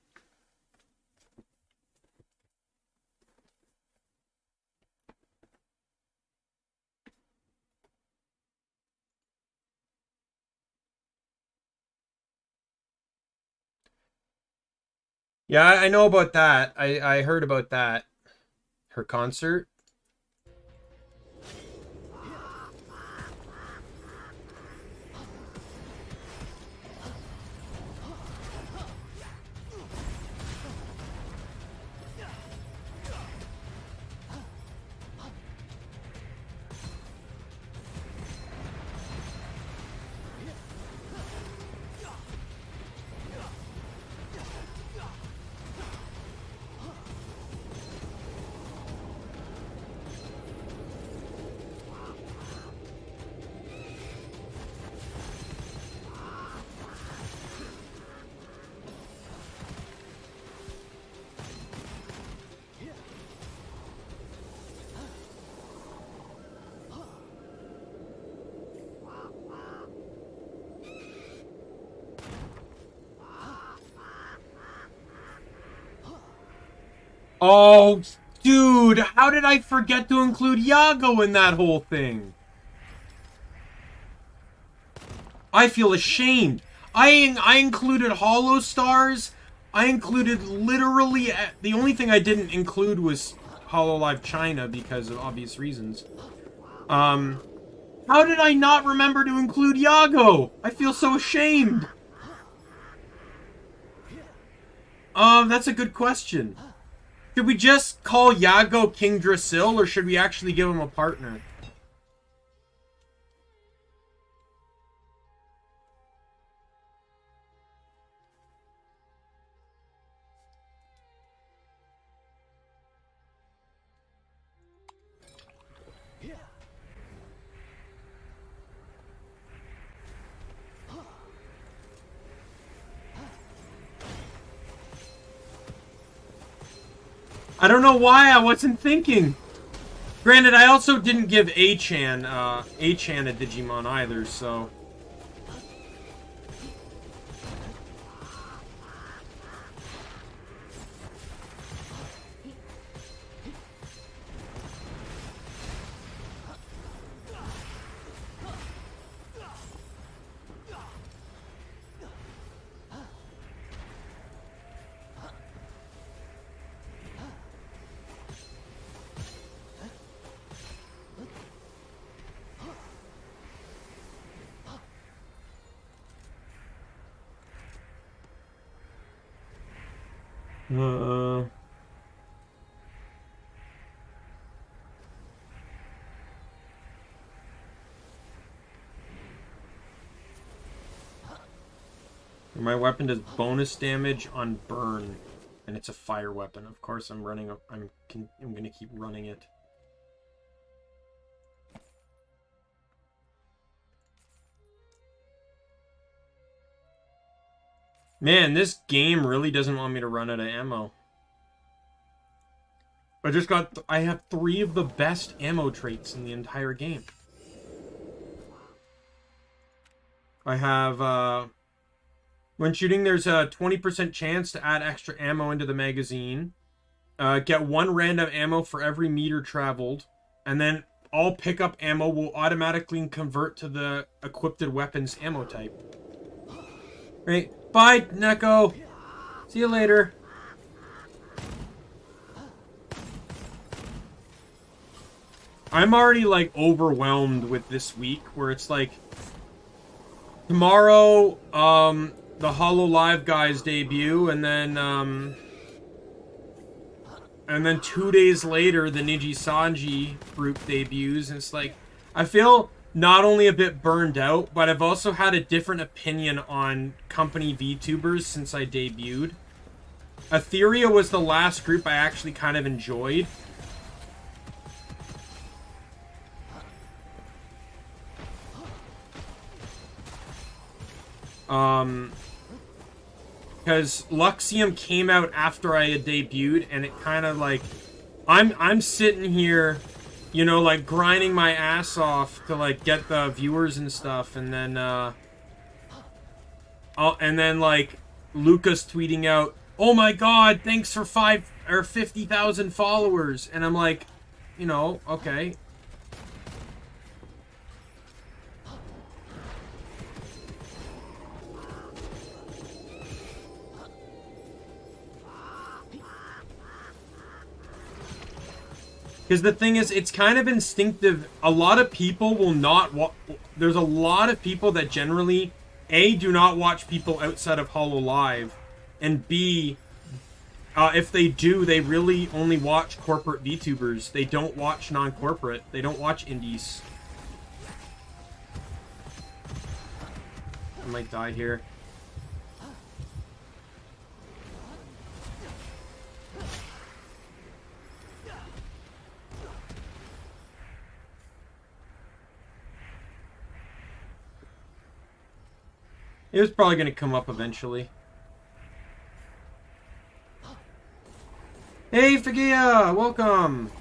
Yeah, I know about that. I heard about that. Her concert. Oh, dude, how did I forget to include Yago in that whole thing? I feel ashamed. I included Hollow Stars. I included literally the only thing I didn't include was Hololive China because of obvious reasons. How did I not remember to include Yago? I feel so ashamed. That's a good question. Should we just call Yago King Drasil, or should we actually give him a partner? I don't know why I wasn't thinking. Granted, I also didn't give A-chan a Digimon either, so... My weapon does bonus damage on burn, and it's a fire weapon. Of course, I'm gonna keep running it. Man, this game really doesn't want me to run out of ammo. I have 3 of the best ammo traits in the entire game. I have, when shooting, there's a 20% chance to add extra ammo into the magazine. Get 1 random ammo for every meter traveled. And then all pickup ammo will automatically convert to the equipped weapons ammo type. Right. Bye, Neko. See you later. I'm already, like, overwhelmed with this week, where it's like, tomorrow, the HoloLive guys debut, and then 2 days later, the Nijisanji group debuts, and it's like, I feel not only a bit burned out, but I've also had a different opinion on company VTubers since I debuted. Etheria was the last group I actually kind of enjoyed. Because Luxium came out after I had debuted, and it kind of like, I'm sitting here, you know, like grinding my ass off to like get the viewers and stuff, and then like Lucas tweeting out, "Oh my God, thanks for 50,000 followers," and I'm like, you know, okay. Because the thing is, it's kind of instinctive. A lot of people will not there's a lot of people that generally, A, do not watch people outside of HoloLive, and B, if they do, they really only watch corporate VTubers. They don't watch non-corporate. They don't watch indies. I might die here. It was probably going to come up eventually. Hey, Fagia! Welcome!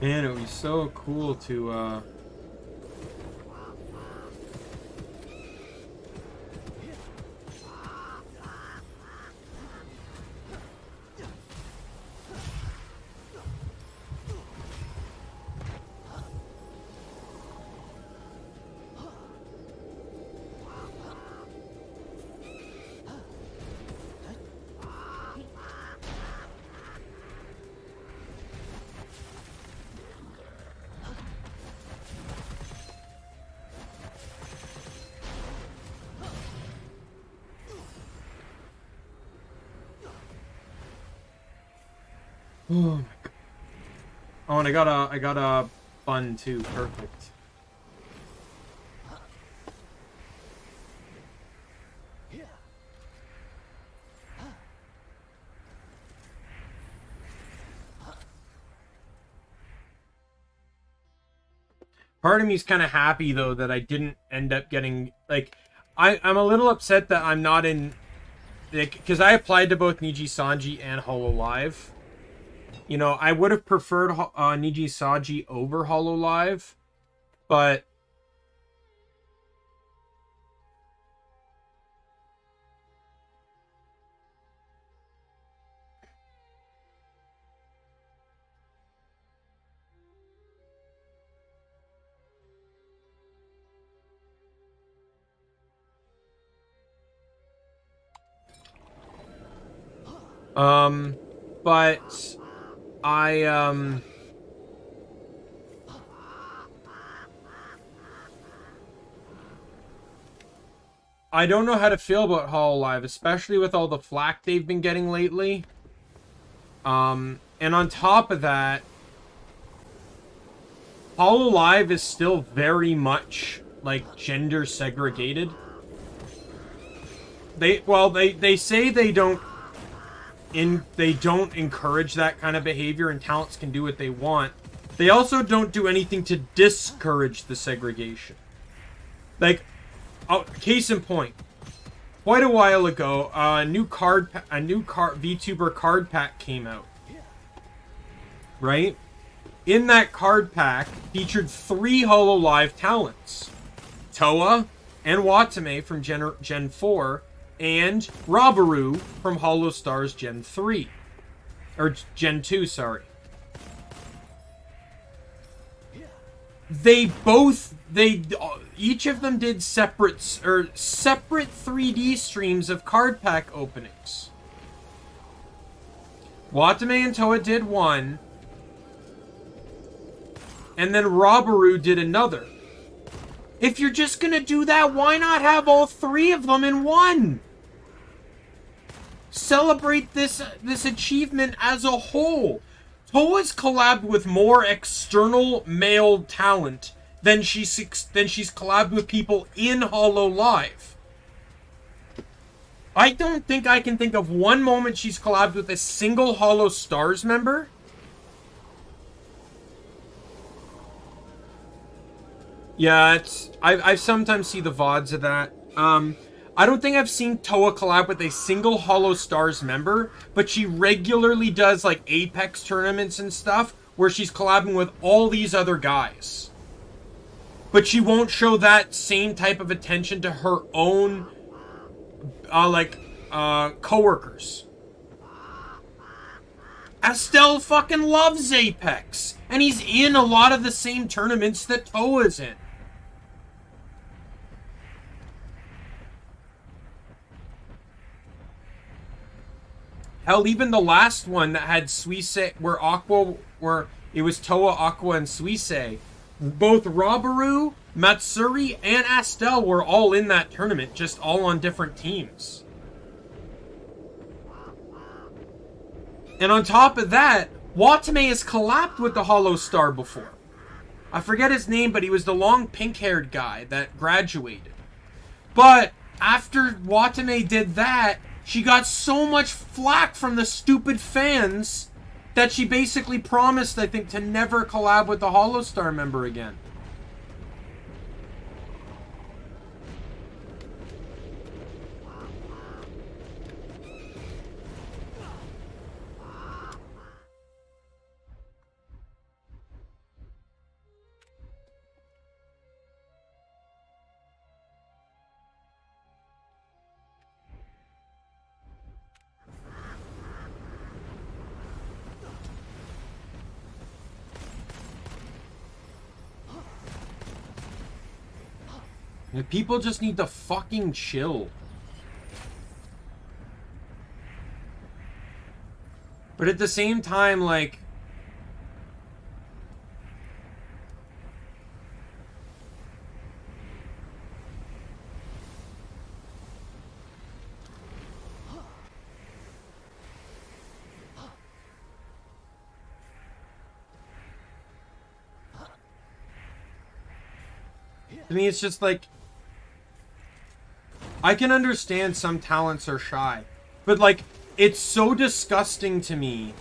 Man, it would be so cool to, Oh my God. Oh, and I got a bun too. Perfect. Part of me is kind of happy though that I didn't end up getting, like, I'm a little upset that I'm not in, like, because I applied to both Nijisanji and HoloLive. You know, I would have preferred Nijisanji over HoloLive, but but I I don't know how to feel about Hololive, especially with all the flack they've been getting lately. And on top of that, Hololive is still very much, like, gender segregated. They say they don't encourage that kind of behavior and talents can do what they want. They also don't do anything to discourage the segregation. Like, case in point, quite a while ago, a new VTuber card pack came out. Right? In that card pack featured 3 Hololive talents. Toa and Watame from Gen 4, and Rabaru from Holostars Gen 3. Or Gen 2, sorry. Each of them did separate 3D streams of card pack openings. Watame and Toa did one, and then Rabaru did another. If you're just gonna do that, why not have all 3 of them in one? Celebrate this achievement as a whole. Toa's collabed with more external male talent than she's collabed with people in Hololive. I don't think I can think of one moment she's collabed with a single Holostars member. Yeah, I've sometimes see the VODs of that. I don't think I've seen Toa collab with a single Holostars member, but she regularly does like Apex tournaments and stuff where she's collabing with all these other guys. But she won't show that same type of attention to her own coworkers. Estelle fucking loves Apex, and he's in a lot of the same tournaments that Toa's in. Hell, even the last one that had Suisse, where it was Toa, Aqua, and Suisse, both Rabaru, Matsuri, and Estelle were all in that tournament, just all on different teams. And on top of that, Watame has collabed with the Holostar before. I forget his name, but he was the long pink-haired guy that graduated. But after Watame did that, she got so much flack from the stupid fans that she basically promised, I think, to never collab with the Holostar member again. People just need to fucking chill. But at the same time, like... I mean, it's just like... I can understand some talents are shy, but like, it's so disgusting to me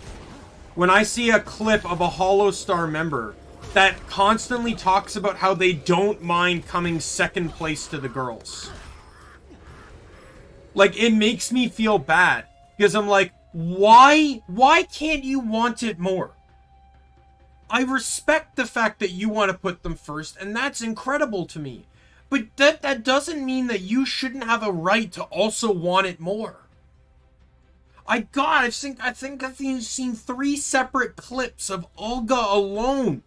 when I see a clip of a Holostar member that constantly talks about how they don't mind coming second place to the girls. Like, it makes me feel bad, because I'm like, why can't you want it more? I respect the fact that you want to put them first, and that's incredible to me. But that doesn't mean that you shouldn't have a right to also want it more. I think I've seen 3 separate clips of Olga alone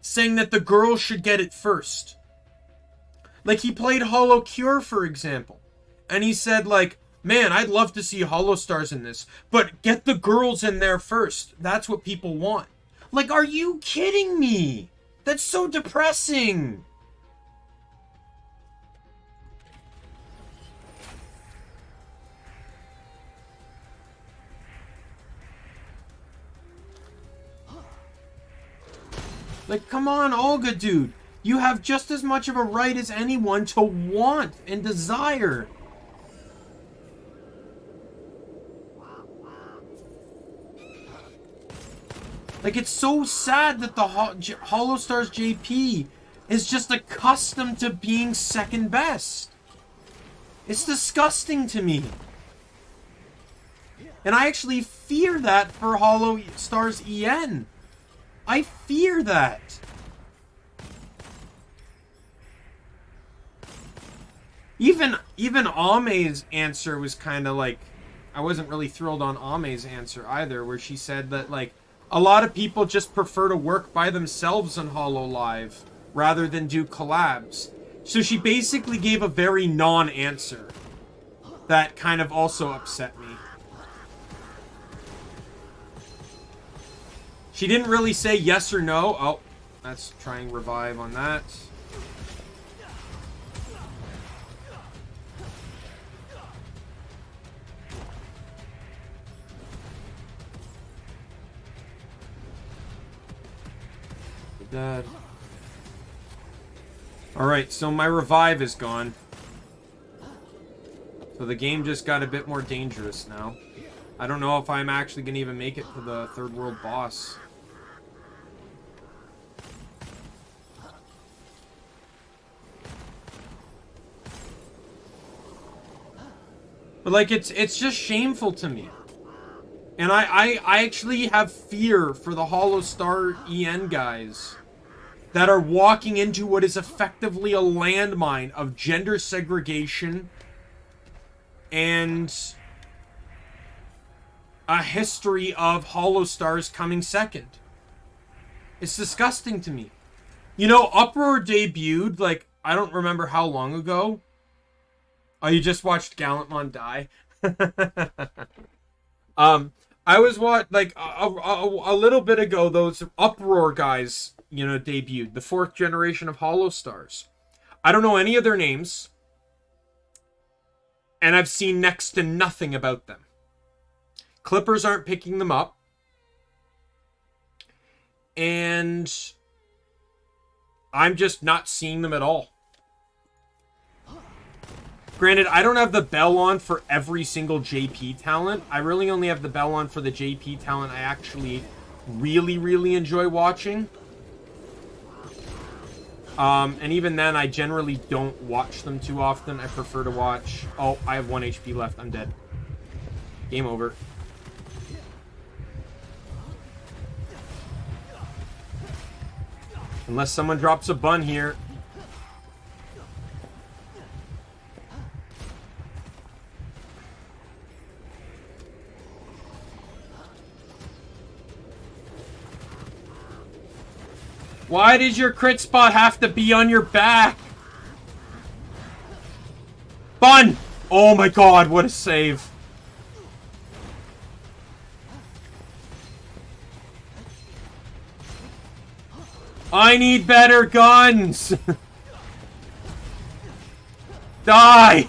saying that the girls should get it first. Like, he played Holo Cure, for example, and he said, like, man, I'd love to see Holostars in this, but get the girls in there first. That's what people want. Like, are you kidding me? That's so depressing. Like, come on, Olga, dude. You have just as much of a right as anyone to want and desire. Like, it's so sad that the Holostars JP is just accustomed to being second best. It's disgusting to me. And I actually fear that for Holostars EN. I fear that. Even Ame's answer was kind of like, I wasn't really thrilled on Ame's answer either, where she said that, like, a lot of people just prefer to work by themselves on HoloLive rather than do collabs. So she basically gave a very non-answer that kind of also upset me. She didn't really say yes or no. Oh, let's try and revive on that. Dead. Alright, so my revive is gone. So the game just got a bit more dangerous now. I don't know if I'm actually going to even make it to the third world boss. But, like, it's just shameful to me. And I actually have fear for the Holostar EN guys that are walking into what is effectively a landmine of gender segregation and a history of Holostars coming second. It's disgusting to me. You know, Uproar debuted, like, I don't remember how long ago. Oh, you just watched Gallantmon die? I was like a little bit ago, those Uproar guys, you know, debuted. The 4th generation of Holostars. I don't know any of their names. And I've seen next to nothing about them. Clippers aren't picking them up. And I'm just not seeing them at all. Granted, I don't have the bell on for every single JP talent. I really only have the bell on for the JP talent I actually really, really enjoy watching. And even then, I generally don't watch them too often. I prefer to watch... Oh, I have 1 HP left. I'm dead. Game over. Unless someone drops a bun here. Why did your crit spot have to be on your back? Bun! Oh my god, what a save. I need better guns! Die!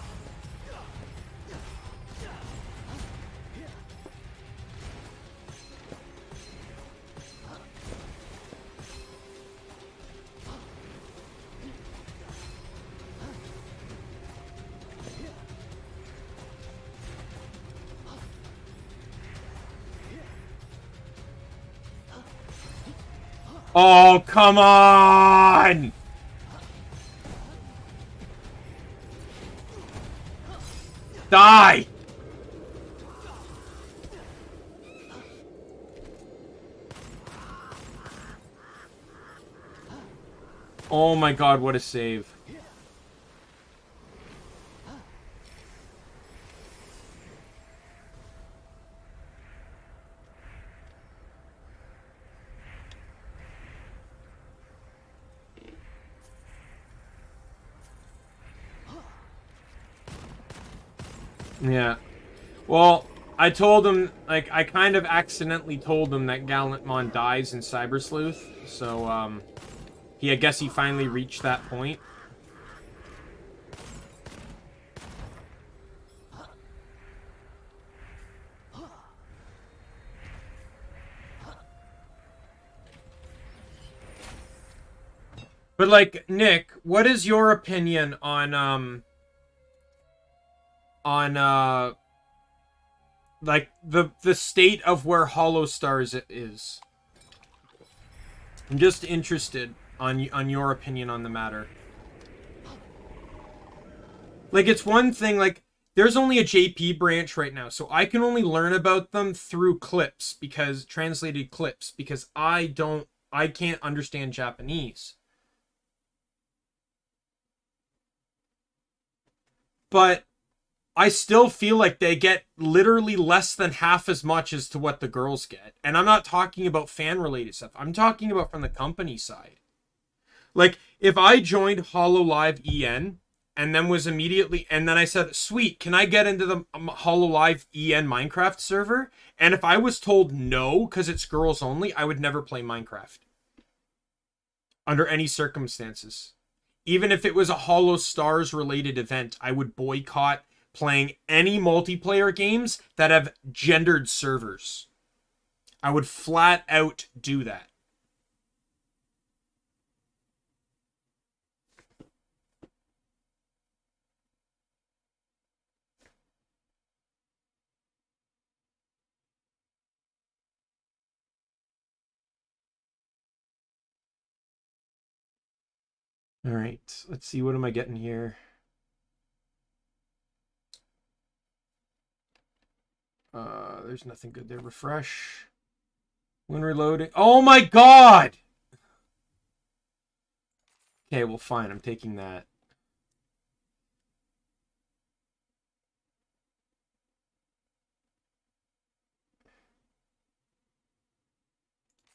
Oh, come on! Die! Oh my god, what a save. Yeah. Well, I told him, like, I kind of accidentally told him that Gallantmon dies in Cyber Sleuth, so, I guess he finally reached that point. But like, Nick, what is your opinion on like the state of where Hollow Stars is? I'm just interested on your opinion on the matter. Like, it's one thing, like, there's only a JP branch right now, so I can only learn about them through clips, because translated clips, because I can't understand Japanese. But I still feel like they get literally less than half as much as to what the girls get. And I'm not talking about fan related stuff. I'm talking about from the company side. Like, if I joined Hololive EN and then was immediately, and then I said, sweet, can I get into the Hololive EN Minecraft server? And if I was told no, because it's girls only, I would never play Minecraft. Under any circumstances. Even if it was a Hollow Stars related event, I would boycott playing any multiplayer games that have gendered servers. I would flat out do that. All right, let's see. What am I getting here? There's nothing good there. Refresh. When reloading. Oh my god! Okay, well, fine. I'm taking that.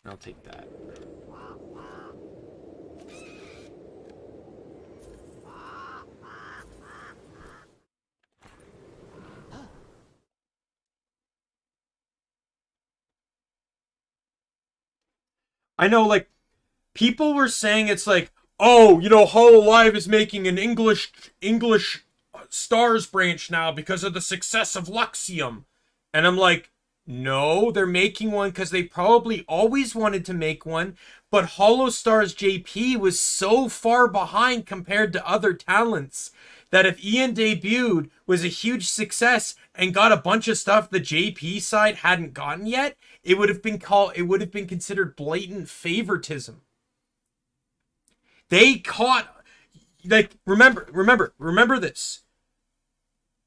I'll take that. I know, like, people were saying it's like, oh, you know, Hololive is making an English Stars branch now because of the success of Luxium. And I'm like, no, they're making one because they probably always wanted to make one, but Hollow Stars JP was so far behind compared to other talents that if Ian debuted, was a huge success and got a bunch of stuff the JP side hadn't gotten yet, it would have been considered blatant favoritism. They caught, like, remember this.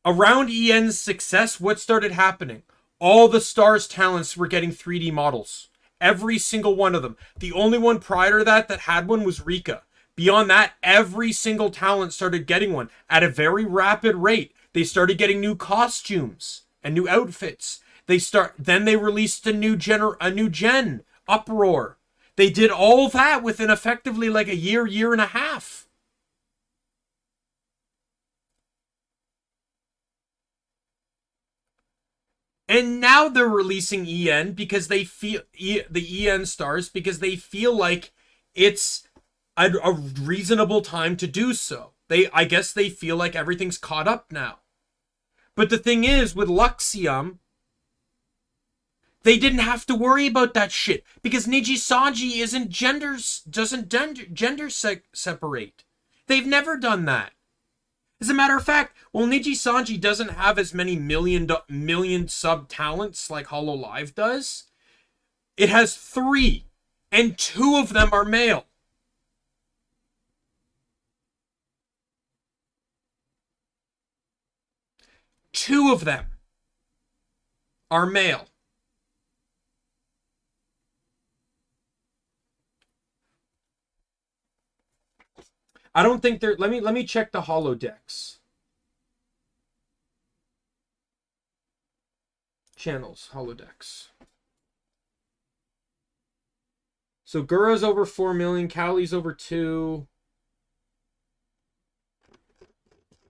Around EN's success, what started happening? All the Stars talents were getting 3D models. Every single one of them. The only one prior to that had one was Rika. Beyond that, every single talent started getting one at a very rapid rate. They started getting new costumes and new outfits. Then they released a new gen, Uproar. They did all that within effectively like a year and a half. And now they're releasing EN because they feel the EN Stars because they feel like it's a reasonable time to do so. I guess they feel like everything's caught up now. But the thing is, with Luxium, they didn't have to worry about that shit because Nijisanji doesn't gender separate. They've never done that. As a matter of fact, while Nijisanji doesn't have as many million sub talents like Hololive does, it has 3, and 2 of them are male. Two of them are male. I don't think they're. Let me check the holodecks. Channels, holodecks. So Gura's over 4 million, Cowley's over 2.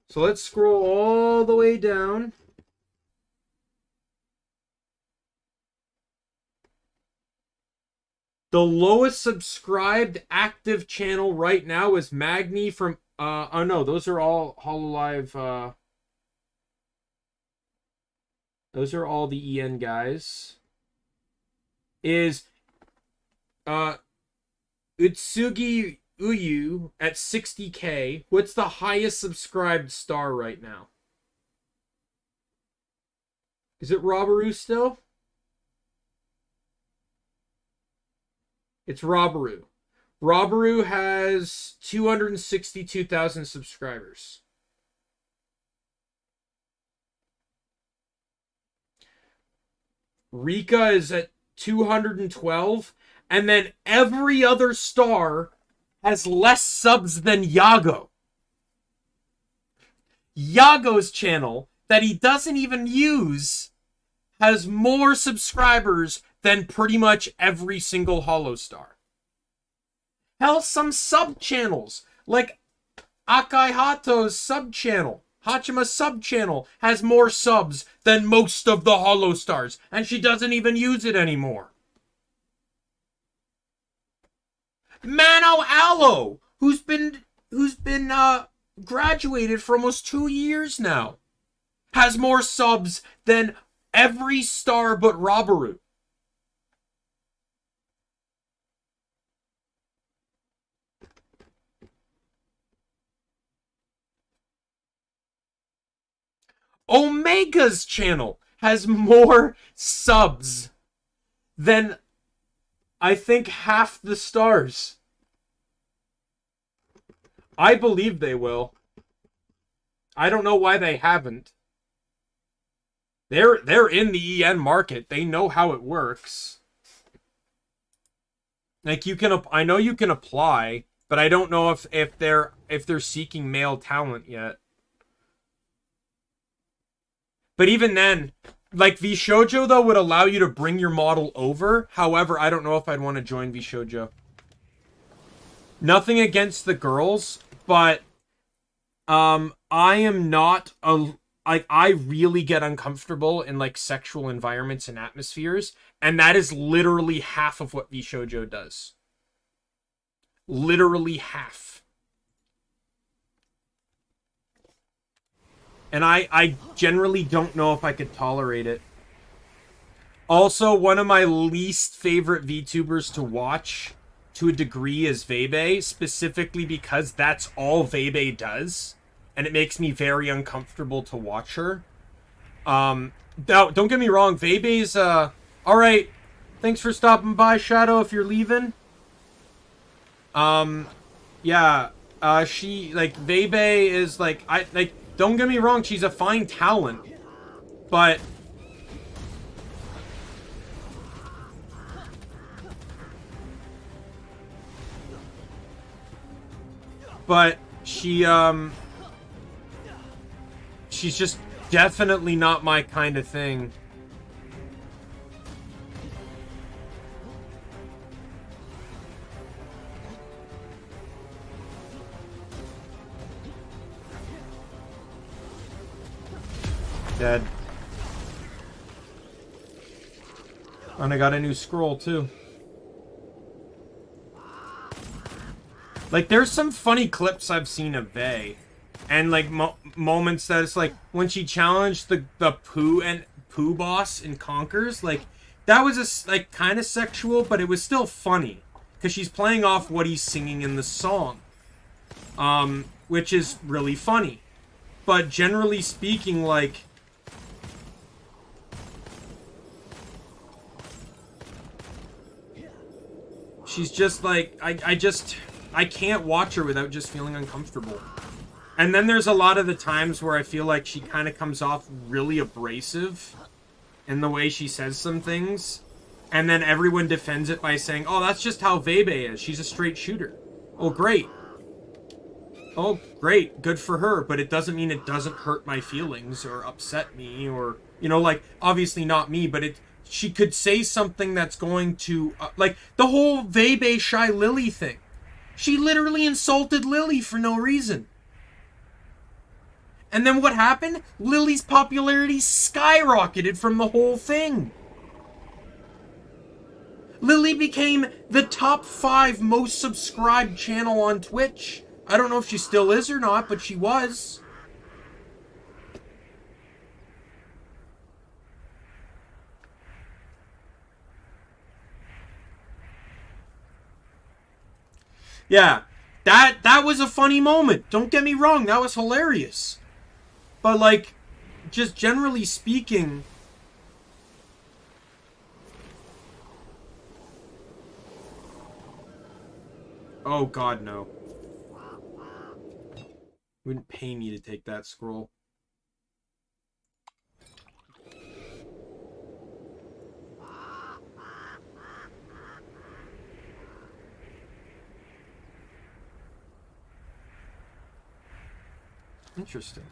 So let's scroll all the way down. The lowest subscribed active channel right now is Magni from oh no, those are all Hololive those are all the EN guys. Is Utsugi Uyu at 60K. What's the highest subscribed star right now? Is it Robaru still? It's Robaru. Robaru has 262,000 subscribers. Rika is at 212. And then every other star has less subs than Yago. Yago's channel, that he doesn't even use, has more subscribers than pretty much every single Hollow Star. Hell, some sub-channels, like Akai Hato's sub-channel, Hachima's sub-channel, has more subs than most of the Hollow Stars, and she doesn't even use it anymore. Mano Aloe, who's been graduated for almost 2 years now, has more subs than every star but Robaru. Omega's channel has more subs than, I think, half the stars. I believe they will. I don't know why they haven't. They're in the EN market. They know how it works. Like, you can, I know you can apply, but I don't know if they're seeking male talent yet. But even then, like, VShojo, though, would allow you to bring your model over. However, I don't know if I'd want to join VShojo. Nothing against the girls, but I am not I really get uncomfortable in, like, sexual environments and atmospheres, and that is literally half of what VShojo does. Literally half. And I generally don't know if I could tolerate it. Also, one of my least favorite VTubers to watch, to a degree, is Vebe, specifically because that's all Vebe does, and it makes me very uncomfortable to watch her. Now, don't get me wrong, Vebe's, alright, thanks for stopping by, Shadow, if you're leaving. Yeah, she, like, Vebe is, like, don't get me wrong, she's a fine talent, but she's just definitely not my kind of thing. Dead. And I got a new scroll, too. Like, there's some funny clips I've seen of Vey. And, like, moments that it's like, when she challenged the Pooh boss in Conkers, like, that was, like, kind of sexual, but it was still funny. Because she's playing off what he's singing in the song. Which is really funny. But generally speaking, like, she's just like, I can't watch her without just feeling uncomfortable. And then there's a lot of the times where I feel like she kind of comes off really abrasive in the way she says some things. And then everyone defends it by saying, oh, that's just how Vebe is. She's a straight shooter. Oh, great. Oh, great. Good for her. But it doesn't mean it doesn't hurt my feelings or upset me or, you know, like, obviously not me, but she could say something that's going to, like, the whole Vebe Shy Lily thing. She literally insulted Lily for no reason. And then what happened? Lily's popularity skyrocketed from the whole thing. Lily became the top 5 most subscribed channel on Twitch. I don't know if she still is or not, but she was. Yeah, That was a funny moment. Don't get me wrong, that was hilarious. But like, just generally speaking, oh god, no. Wouldn't pay me to take that scroll. Interesting.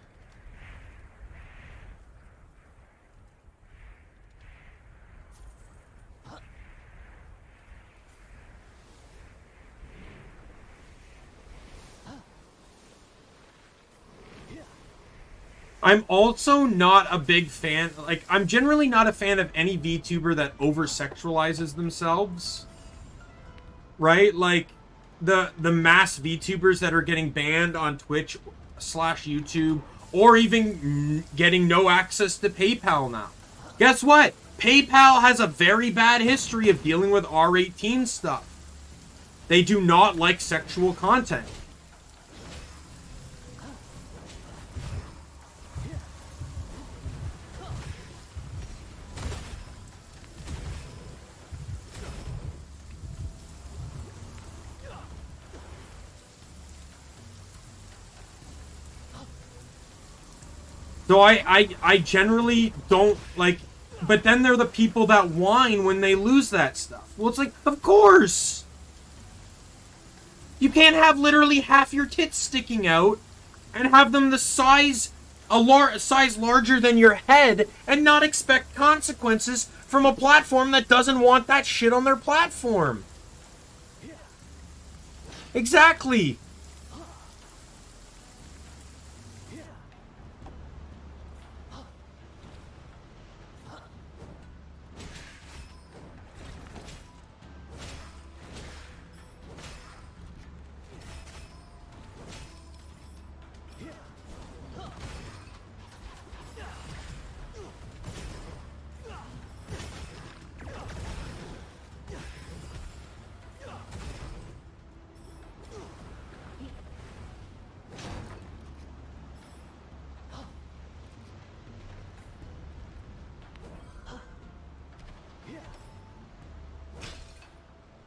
I'm also not a big fan, like, I'm generally not a fan of any VTuber that over-sexualizes themselves. Right? Like, the mass VTubers that are getting banned on Twitch / YouTube, or even getting no access to PayPal now. Guess what? PayPal has a very bad history of dealing with R18 stuff. They do not like sexual content. So I generally don't like, but then they're the people that whine when they lose that stuff. Well, it's like, of course! You can't have literally half your tits sticking out and have them the size, size larger than your head and not expect consequences from a platform that doesn't want that shit on their platform. Exactly!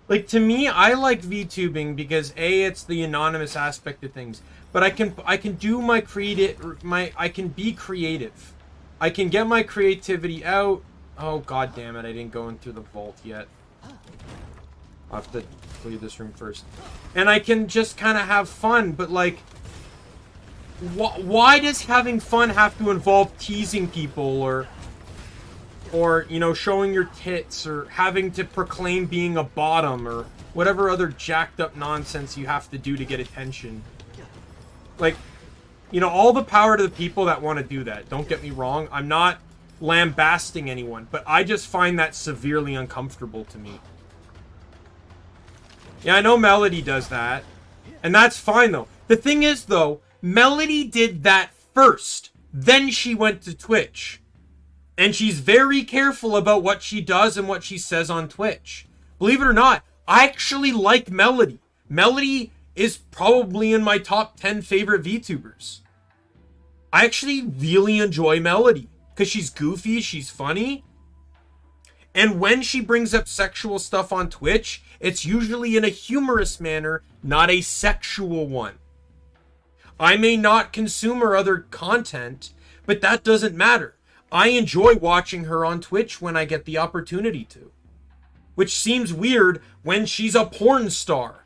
Like, to me, I like VTubing because A, it's the anonymous aspect of things, but I can do my I can be creative. I can get my creativity out. Oh god damn it, I didn't go in through the vault yet. I'll have to clear this room first. And I can just kind of have fun, but like, why does having fun have to involve teasing people or, you know, showing your tits, or having to proclaim being a bottom, or whatever other jacked up nonsense you have to do to get attention? Like, you know, all the power to the people that want to do that. Don't get me wrong. I'm not lambasting anyone, but I just find that severely uncomfortable to me. Yeah, I know Melody does that, and that's fine, though. The thing is, though, Melody did that first. Then she went to Twitch. And she's very careful about what she does and what she says on Twitch. Believe it or not, I actually like Melody. Melody is probably in my top 10 favorite VTubers. I actually really enjoy Melody because she's goofy, she's funny. And when she brings up sexual stuff on Twitch, it's usually in a humorous manner, not a sexual one. I may not consume her other content, but that doesn't matter. I enjoy watching her on Twitch when I get the opportunity to. Which seems weird when she's a porn star.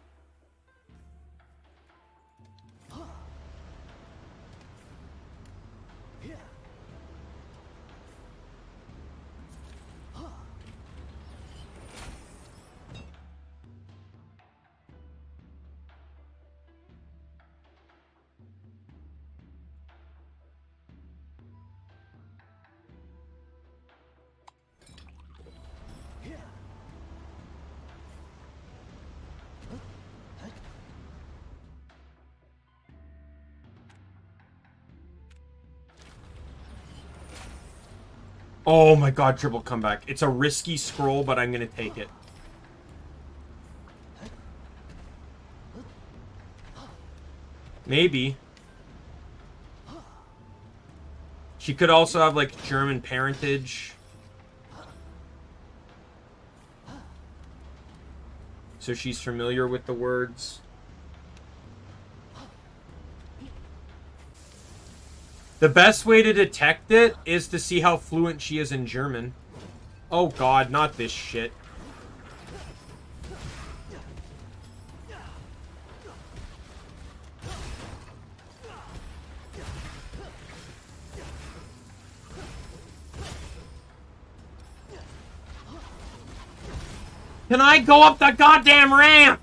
Oh my god, triple comeback. It's a risky scroll, but I'm gonna take it. Maybe. She could also have, like, German parentage. So she's familiar with the words. The best way to detect it is to see how fluent she is in German. Oh god, not this shit. Can I go up the goddamn ramp?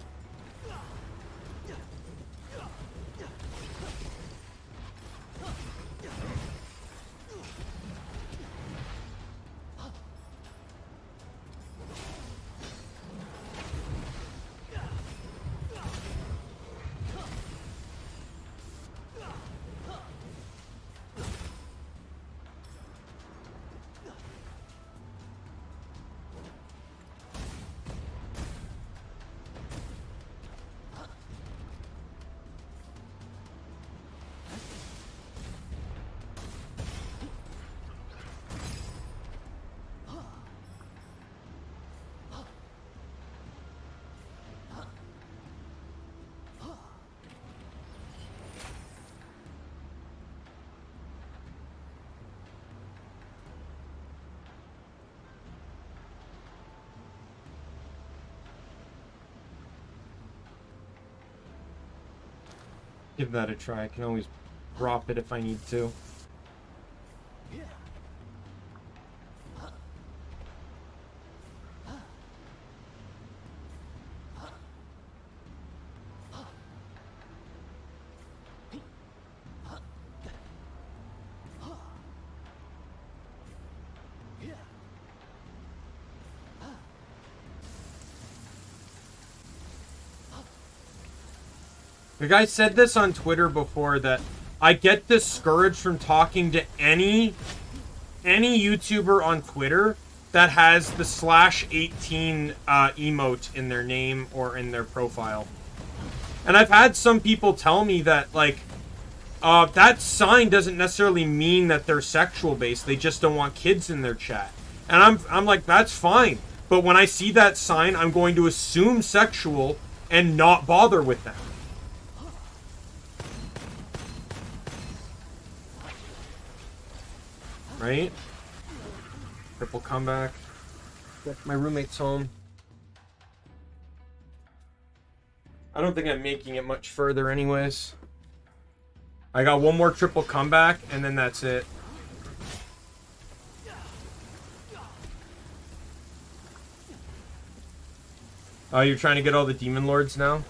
Give that a try. I can always drop it if I need to. The guy said this on Twitter before, that I get discouraged from talking to any YouTuber on Twitter that has the /18 emote in their name or in their profile. And I've had some people tell me that, like, that sign doesn't necessarily mean that they're sexual based. They just don't want kids in their chat. And I'm like, that's fine. But when I see that sign, I'm going to assume sexual and not bother with them. Right? Triple comeback. My roommate's home. I don't think I'm making it much further anyways. I got one more triple comeback and then that's it. Oh, you're trying to get all the demon lords now?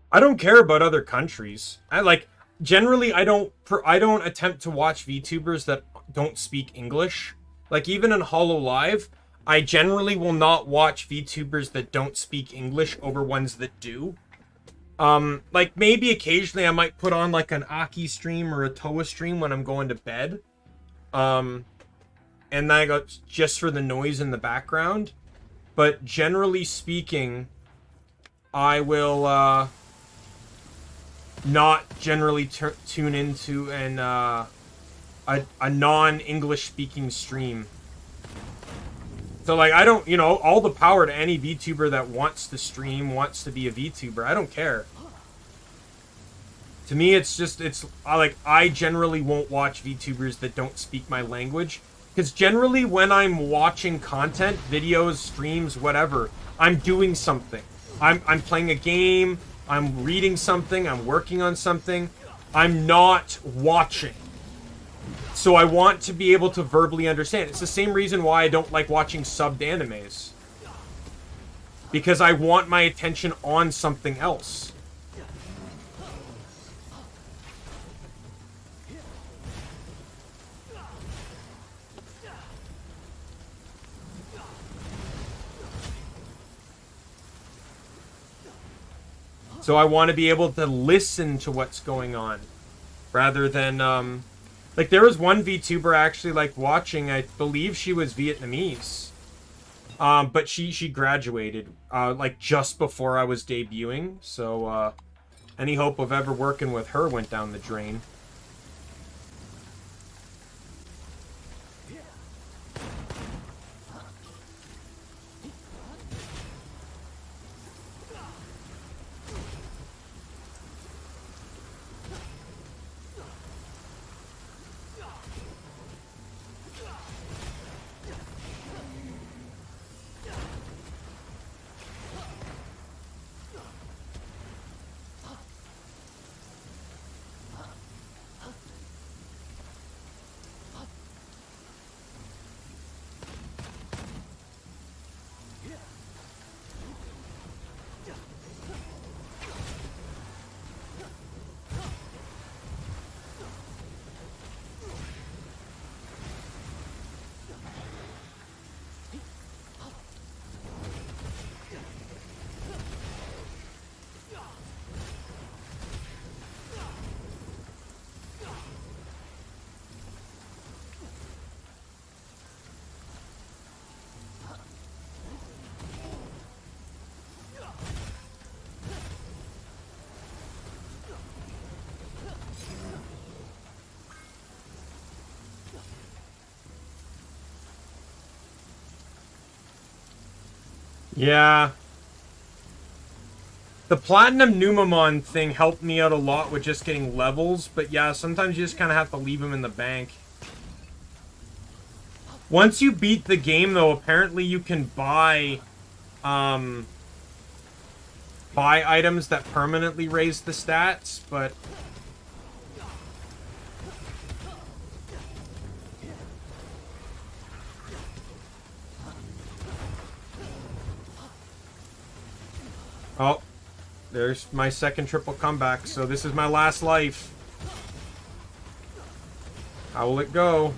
I don't care about other countries. Generally I don't attempt to watch VTubers that don't speak English. Like, even in Hollow Live, I generally will not watch VTubers that don't speak English over ones that do. Like, maybe occasionally I might put on like an Aki stream or a Toa stream when I'm going to bed. And then I got just for the noise in the background. But generally speaking, I will not generally tune into a non-English speaking stream So, like, I don't, you know, all the power to any VTuber that wants to stream, wants to be a VTuber. I don't care. To me, it's just, like, I generally won't watch VTubers that don't speak my language. Because generally, when I'm watching content, videos, streams, whatever, I'm doing something. I'm playing a game, I'm reading something, I'm working on something. I'm not watching. So I want to be able to verbally understand. It's the same reason why I don't like watching subbed animes. Because I want my attention on something else. So I want to be able to listen to what's going on. Rather than, like, there was one VTuber actually, like, watching, I believe she was Vietnamese. But she graduated, like, just before I was debuting. So, any hope of ever working with her went down the drain. Yeah. The Platinum Numamon thing helped me out a lot with just getting levels, but yeah, sometimes you just kind of have to leave them in the bank. Once you beat the game, though, apparently you can buy items that permanently raise the stats, but... Oh, there's my second triple comeback, so this is my last life. How will it go?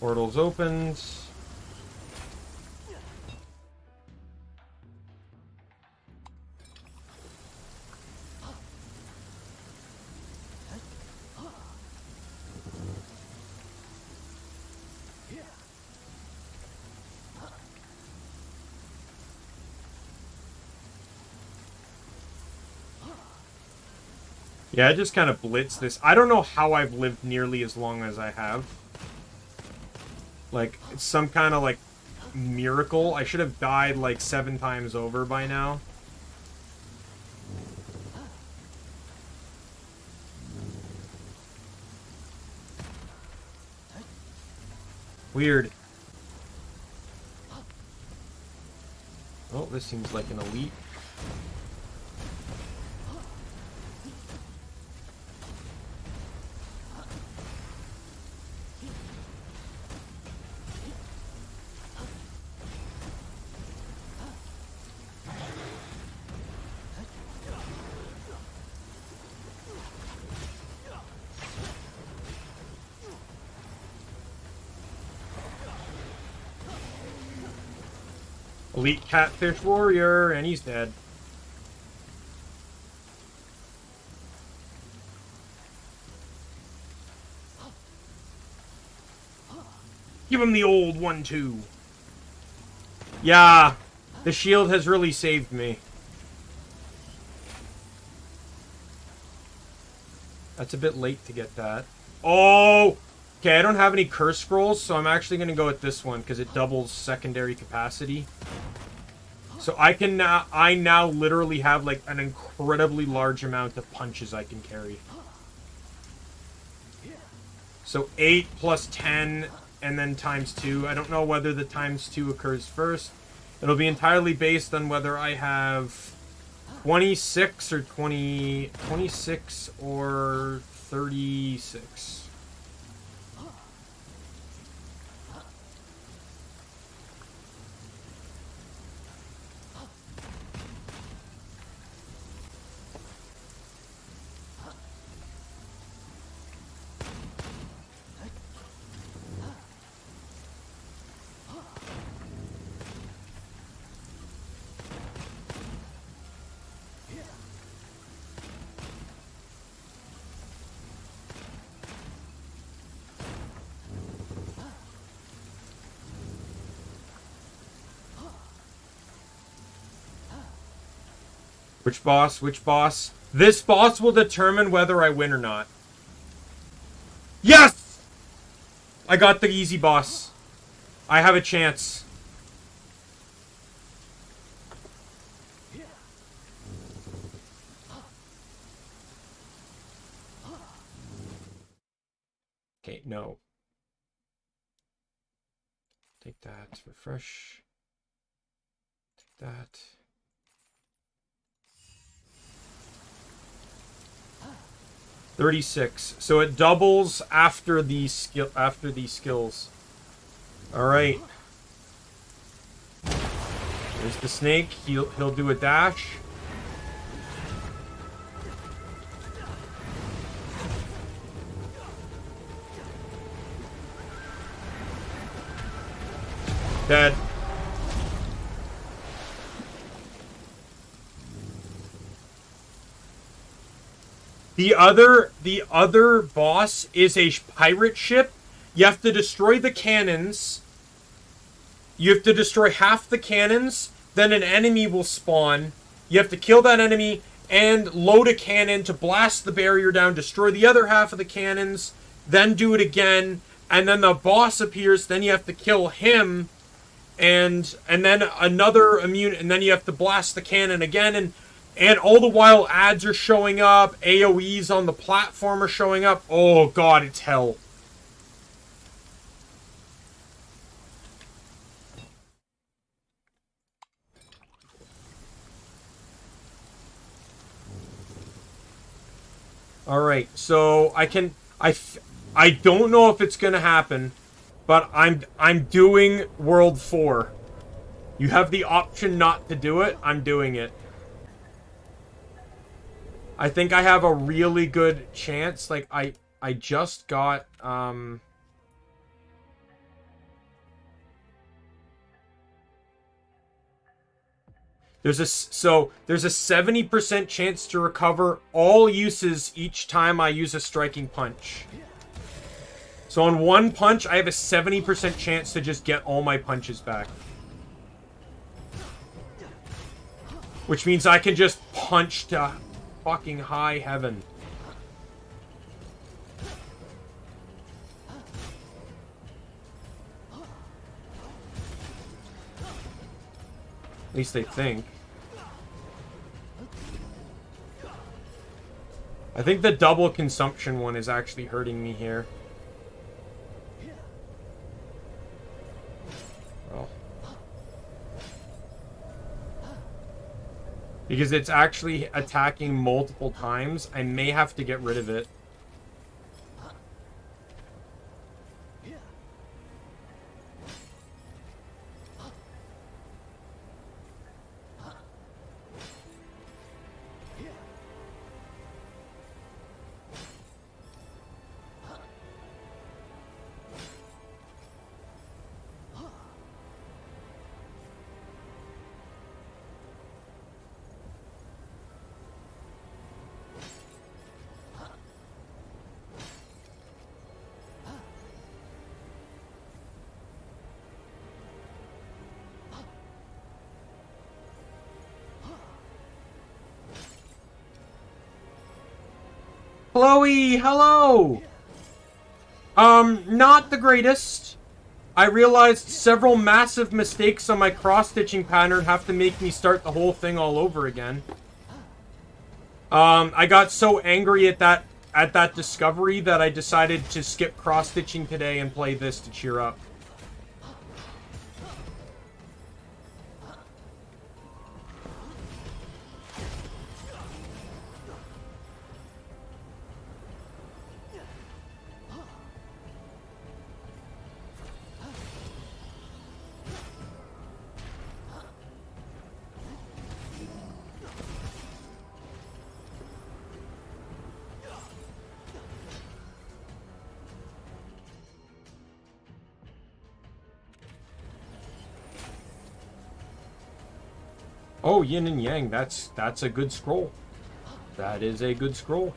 Portals opened. Yeah, I just kind of blitzed this. I don't know how I've lived nearly as long as I have. Like, it's some kind of, like, miracle. I should have died, like, 7 times over by now. Weird. Oh, this seems like an elite. Elite Catfish Warrior, and he's dead. Give him the old 1-2. Yeah. The shield has really saved me. That's a bit late to get that. Oh! Okay, I don't have any curse scrolls, so I'm actually going to go with this one because it doubles secondary capacity. So I now literally have like an incredibly large amount of punches I can carry. So 8 plus 10 and then times 2. I don't know whether the times 2 occurs first. It'll be entirely based on whether I have 26 or 26 or 36. Which boss? Which boss? This boss will determine whether I win or not. Yes! I got the easy boss. I have a chance. Okay, no. Take that. Refresh. Take that. $36. So it doubles after these skills. All right. There's the snake. He'll do a dash. Dead. The other boss is a pirate ship. You have to destroy the cannons. You have to destroy half the cannons. Then an enemy will spawn. You have to kill that enemy and load a cannon to blast the barrier down, destroy the other half of the cannons, then do it again, and then the boss appears, then you have to kill him, and then another immune, and then you have to blast the cannon again, and all the while ads are showing up, AoEs on the platform are showing up. Oh god, it's hell. Alright, so I don't know if it's gonna happen, but I'm doing World 4. You have the option not to do it, I'm doing it. I think I have a really good chance. Like, I just got, there's a 70% chance to recover all uses each time I use a striking punch. So on one punch, I have a 70% chance to just get all my punches back. Which means I can just punch to fucking high heaven. At least they think. I think the double consumption one is actually hurting me here. Well. Because it's actually attacking multiple times. I may have to get rid of it. Chloe, hello! Not the greatest. I realized several massive mistakes on my cross-stitching pattern have to make me start the whole thing all over again. I got so angry at that discovery that I decided to skip cross-stitching today and play this to cheer up. Oh, yin and yang, that's a good scroll. That is a good scroll.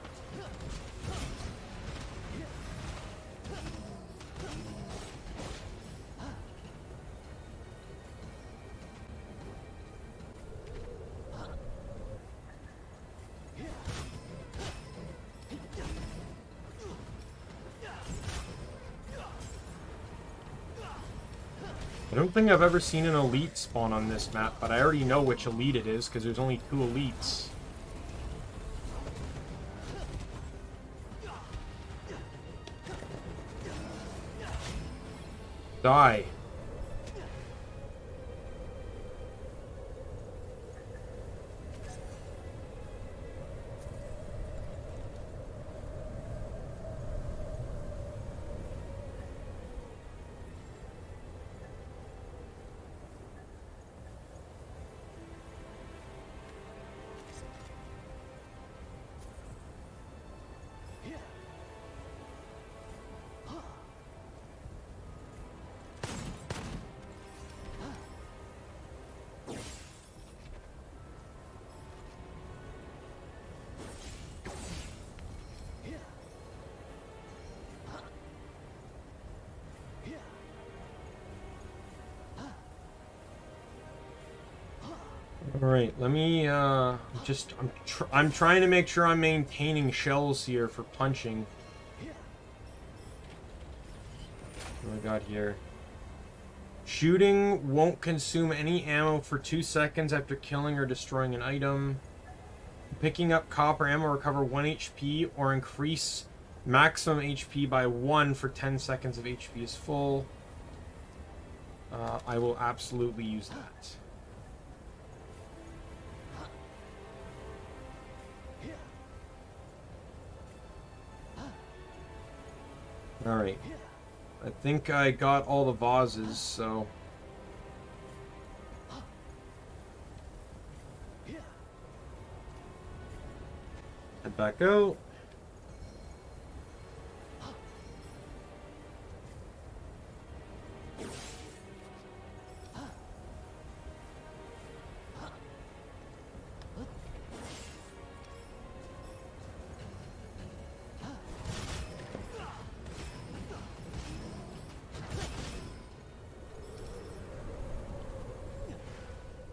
I don't think I've ever seen an elite spawn on this map, but I already know which elite it is, because there's only 2 elites. Die. Alright, let me, I'm trying to make sure I'm maintaining shells here for punching. What do I got here? Shooting won't consume any ammo for 2 seconds after killing or destroying an item. Picking up copper ammo recover 1 HP or increase maximum HP by 1 for 10 seconds if HP is full. I will absolutely use that. Alright. I think I got all the vases, so... head back out.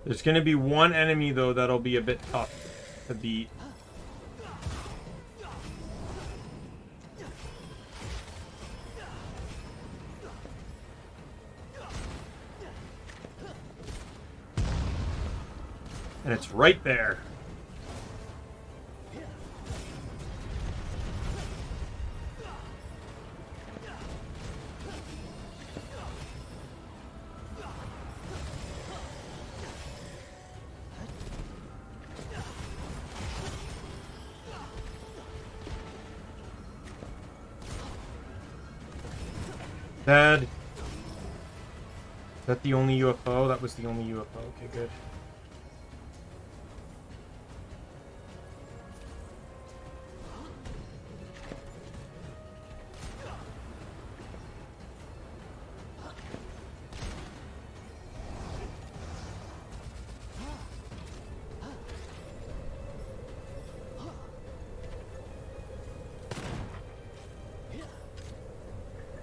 There's going to be one enemy, though, that'll be a bit tough to beat. And it's right there. Dead. Is that the only UFO? That was the only UFO. Okay, good.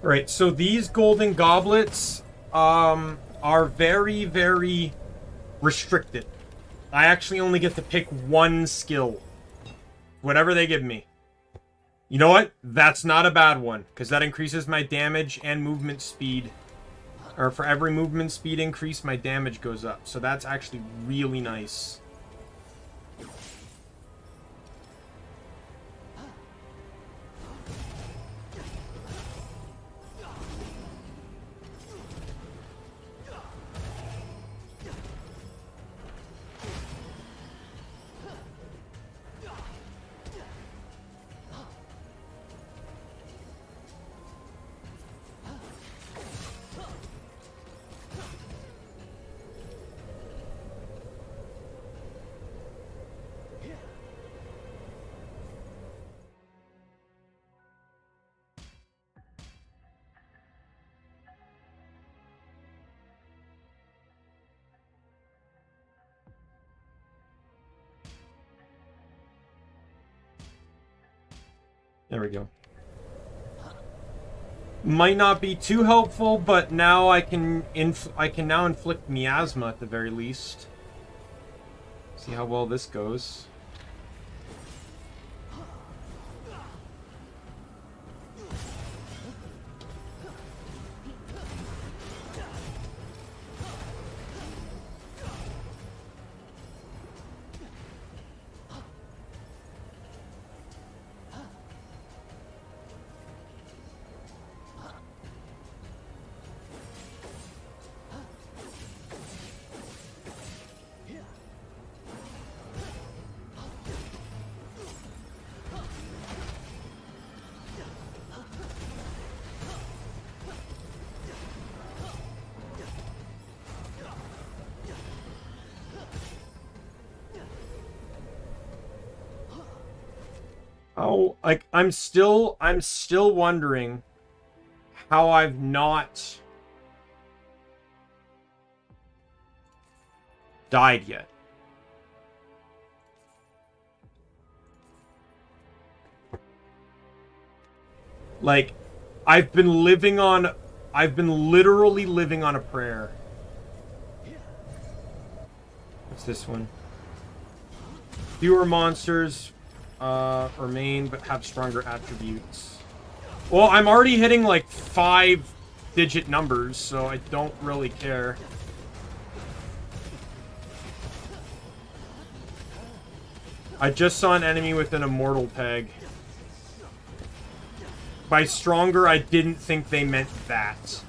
Right, so these golden goblets are very, very restricted. I actually only get to pick one skill. Whatever they give me. You know what? That's not a bad one, because that increases my damage and movement speed. Or for every movement speed increase, my damage goes up. So that's actually really nice. There we go. Might not be too helpful, but now I can now inflict miasma at the very least. See how well this goes. Oh, like I'm still wondering how I've not died yet. Like I've been literally living on a prayer. What's this one? Fewer monsters remain but have stronger attributes. Well, I'm already hitting like 5-digit numbers, so I don't really care. I just saw an enemy with an immortal tag. By stronger, I didn't think they meant that.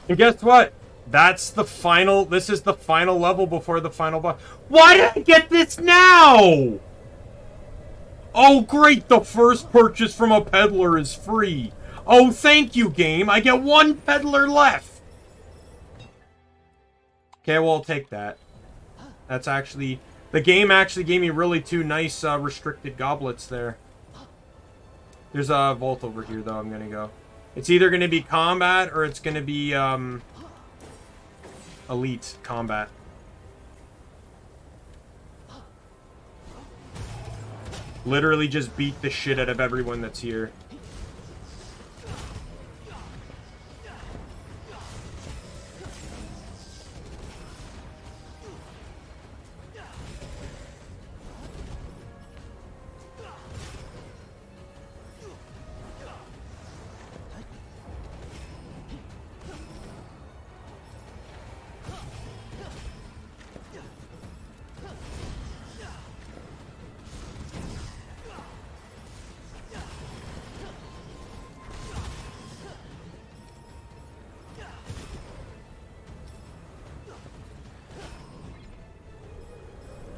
And guess what? That's the final... This is the final level before the final boss. Why did I get this now? Oh, great. The first purchase from a peddler is free. Oh, thank you, game. I get one peddler left. Okay, well, I'll take that. That's actually... The game actually gave me really two nice restricted goblets there. There's a vault over here, though. I'm going to go. It's either going to be combat or it's going to be elite combat. Literally just beat the shit out of everyone that's here.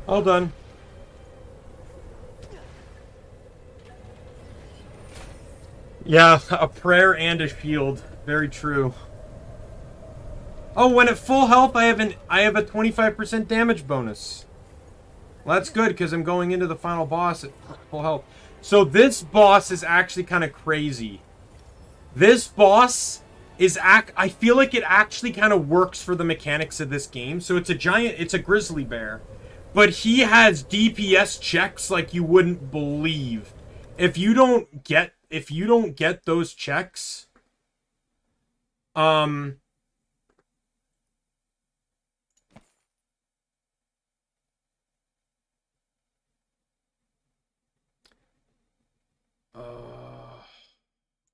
All done. Yeah, a prayer and a shield. Very true. Oh, when at full health, I have a 25% damage bonus. Well, that's good because I'm going into the final boss at full health. So this boss is actually kind of crazy. This boss is I feel like it actually kind of works for the mechanics of this game. So it's a grizzly bear, but he has DPS checks like you wouldn't believe. If you don't get those checks, I'm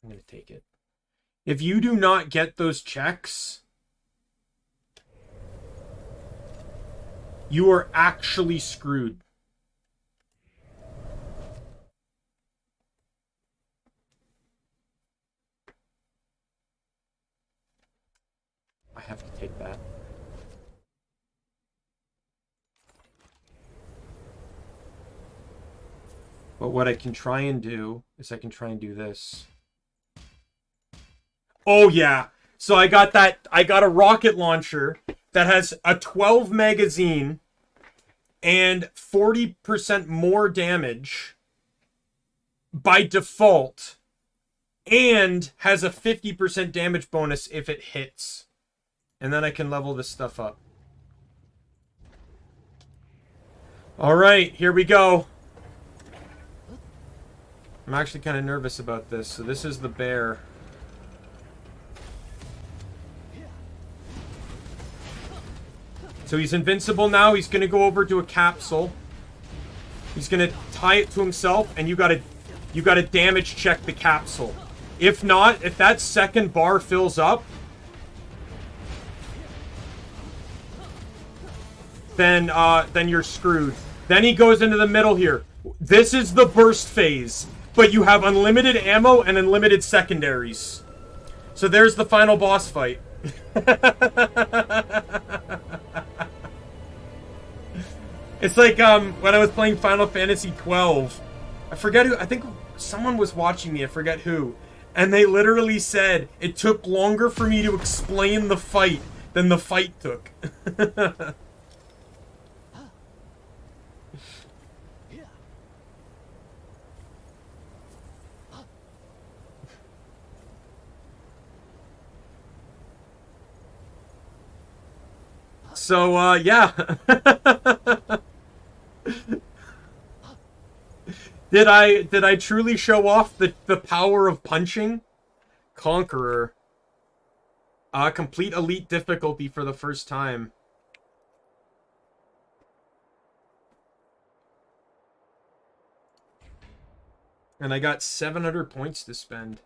gonna take it. If you do not get those checks, you are actually screwed. I have to take that. But what I can try and do is I can try and do this. Oh yeah. So I got a rocket launcher that has a 12 magazine and 40% more damage by default, and has a 50% damage bonus if it hits. And then I can level this stuff up. All right, here we go. I'm actually kind of nervous about this. So this is the bear. So he's invincible now. He's going to go over to a capsule. He's going to tie it to himself, and you got to damage check the capsule. If not, if that second bar fills up, then you're screwed. Then he goes into the middle here. This is the burst phase, but you have unlimited ammo and unlimited secondaries. So there's the final boss fight. It's like when I was playing Final Fantasy 12. I forget who, I think someone was watching me, I forget who. And they literally said it took longer for me to explain the fight than the fight took. So, yeah. Did I truly show off the power of punching? Conqueror. Complete elite difficulty for the first time. And I got 700 points to spend.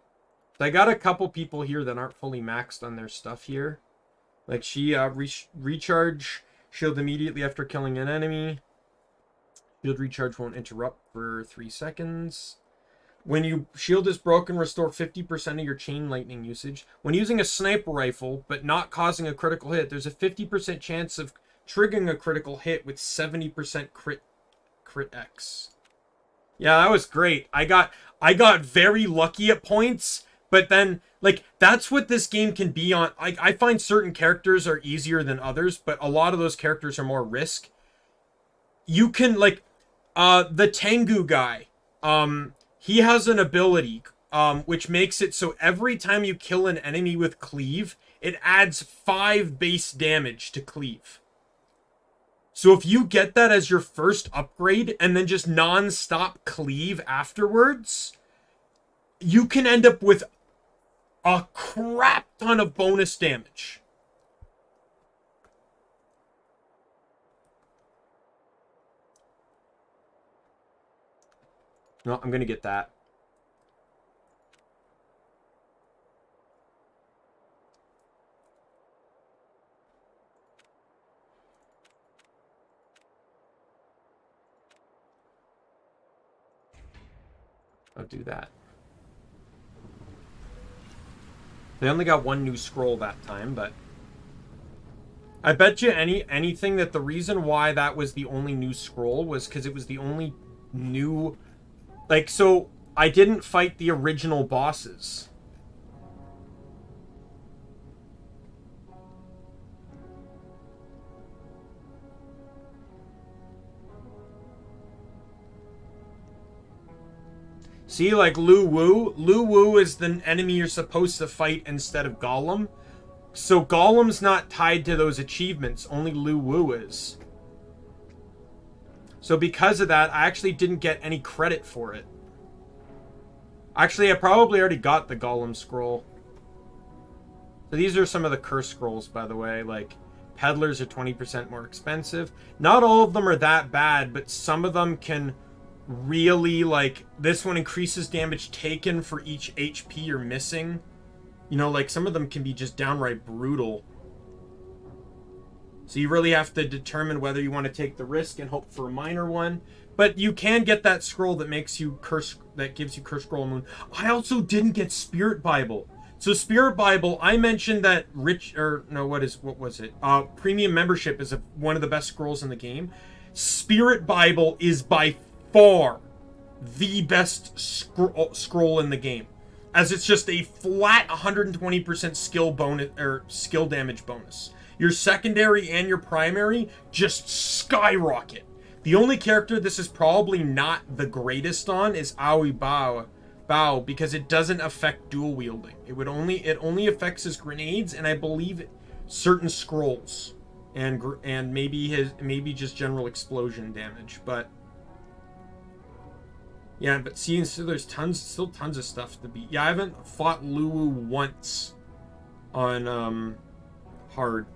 I got a couple people here that aren't fully maxed on their stuff here. Like she recharge shield immediately after killing an enemy. Shield recharge won't interrupt for 3 seconds. When your shield is broken, restore 50% of your chain lightning usage. When using a sniper rifle, but not causing a critical hit, there's a 50% chance of triggering a critical hit with 70% crit X. Yeah, that was great. I got very lucky at points, but then, like, that's what this game can be on. Like, I find certain characters are easier than others, but a lot of those characters are more risk. You can, like, the Tengu guy, he has an ability, which makes it so every time you kill an enemy with cleave, it adds 5 base damage to cleave. So if you get that as your first upgrade and then just non-stop cleave afterwards, you can end up with a crap ton of bonus damage. No, I'm gonna get that. I'll do that. They only got 1 new scroll that time, but I bet you anything that the reason why that was the only new scroll was because it was the only new, like, so I didn't fight the original bosses. See, like Lu Wu. Lu Wu is the enemy you're supposed to fight instead of Golem. So Golem's not tied to those achievements. Only Lu Wu is. So because of that, I actually didn't get any credit for it. Actually, I probably already got the Golem scroll. So these are some of the curse scrolls, by the way. Like, peddlers are 20% more expensive. Not all of them are that bad, but some of them can really, like, this one increases damage taken for each HP you're missing. You know, like, some of them can be just downright brutal. So you really have to determine whether you want to take the risk and hope for a minor one. But you can get that scroll that makes you curse, that gives you Curse Scroll Moon. I also didn't get Spirit Bible. So Spirit Bible, I mentioned that what was it? Premium membership is one of the best scrolls in the game. Spirit Bible is by far the best scroll in the game, as it's just a flat 120% skill bonus or skill damage bonus. Your secondary and your primary just skyrocket. The only character this is probably not the greatest on is Aoi Bao, because it doesn't affect dual wielding. It only affects his grenades, and I believe certain scrolls, and maybe just general explosion damage. But yeah, but see, so there's still tons of stuff to beat. Yeah, I haven't fought Lu Wu once on hard.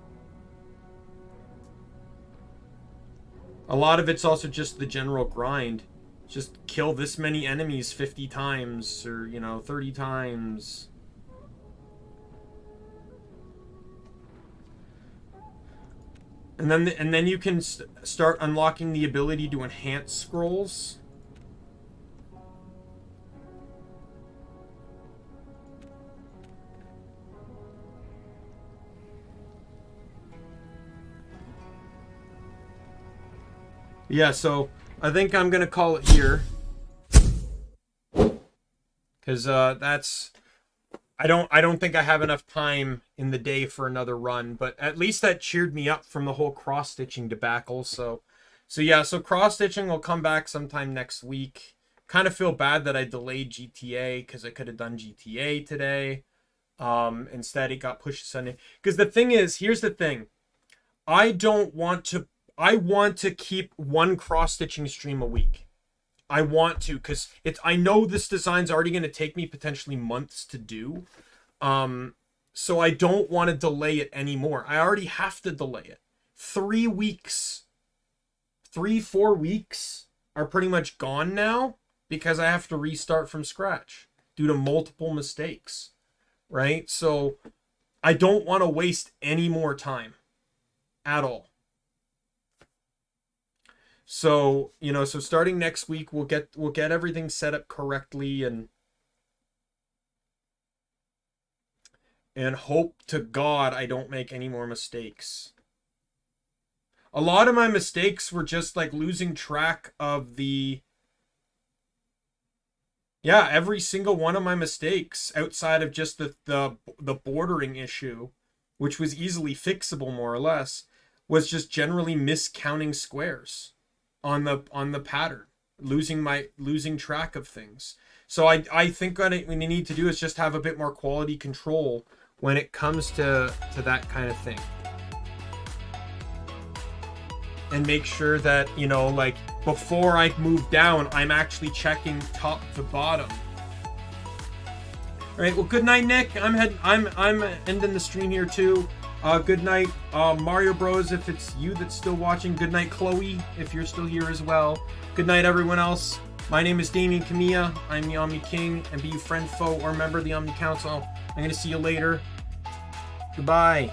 A lot of it's also just the general grind. Just kill this many enemies 50 times, or, 30 times. And then you can start unlocking the ability to enhance scrolls. Yeah, so I think I'm gonna call it here, because that's I don't think I have enough time in the day for another run, but at least that cheered me up from the whole cross-stitching debacle. So yeah, so cross-stitching will come back sometime next week. Kind of feel bad that I delayed GTA, because I could have done GTA today. Instead it got pushed to Sunday. Because the thing is, here's the thing, I want to keep one cross-stitching stream a week. I want to, because I know this design's already going to take me potentially months to do. So I don't want to delay it anymore. I already have to delay it. 3 weeks, 4 weeks are pretty much gone now, because I have to restart from scratch due to multiple mistakes, right? So I don't want to waste any more time at all. So, so starting next week, we'll get everything set up correctly, and hope to God I don't make any more mistakes. A lot of my mistakes were just like losing track of every single one of my mistakes outside of just the bordering issue, which was easily fixable more or less, was just generally miscounting squares on the pattern, losing track of things. So I think what we need to do is just have a bit more quality control when it comes to that kind of thing, and make sure that like before I move down, I'm actually checking top to bottom. All right, well, good night, Nick. I'm ending the stream here too. Good night, Mario Bros, if it's you that's still watching. Good night, Chloe, if you're still here as well. Good night, everyone else. My name is Daimien Kamiya. I'm the Omni King, and be you friend, foe, or member of the Omni Council. I'm going to see you later. Goodbye.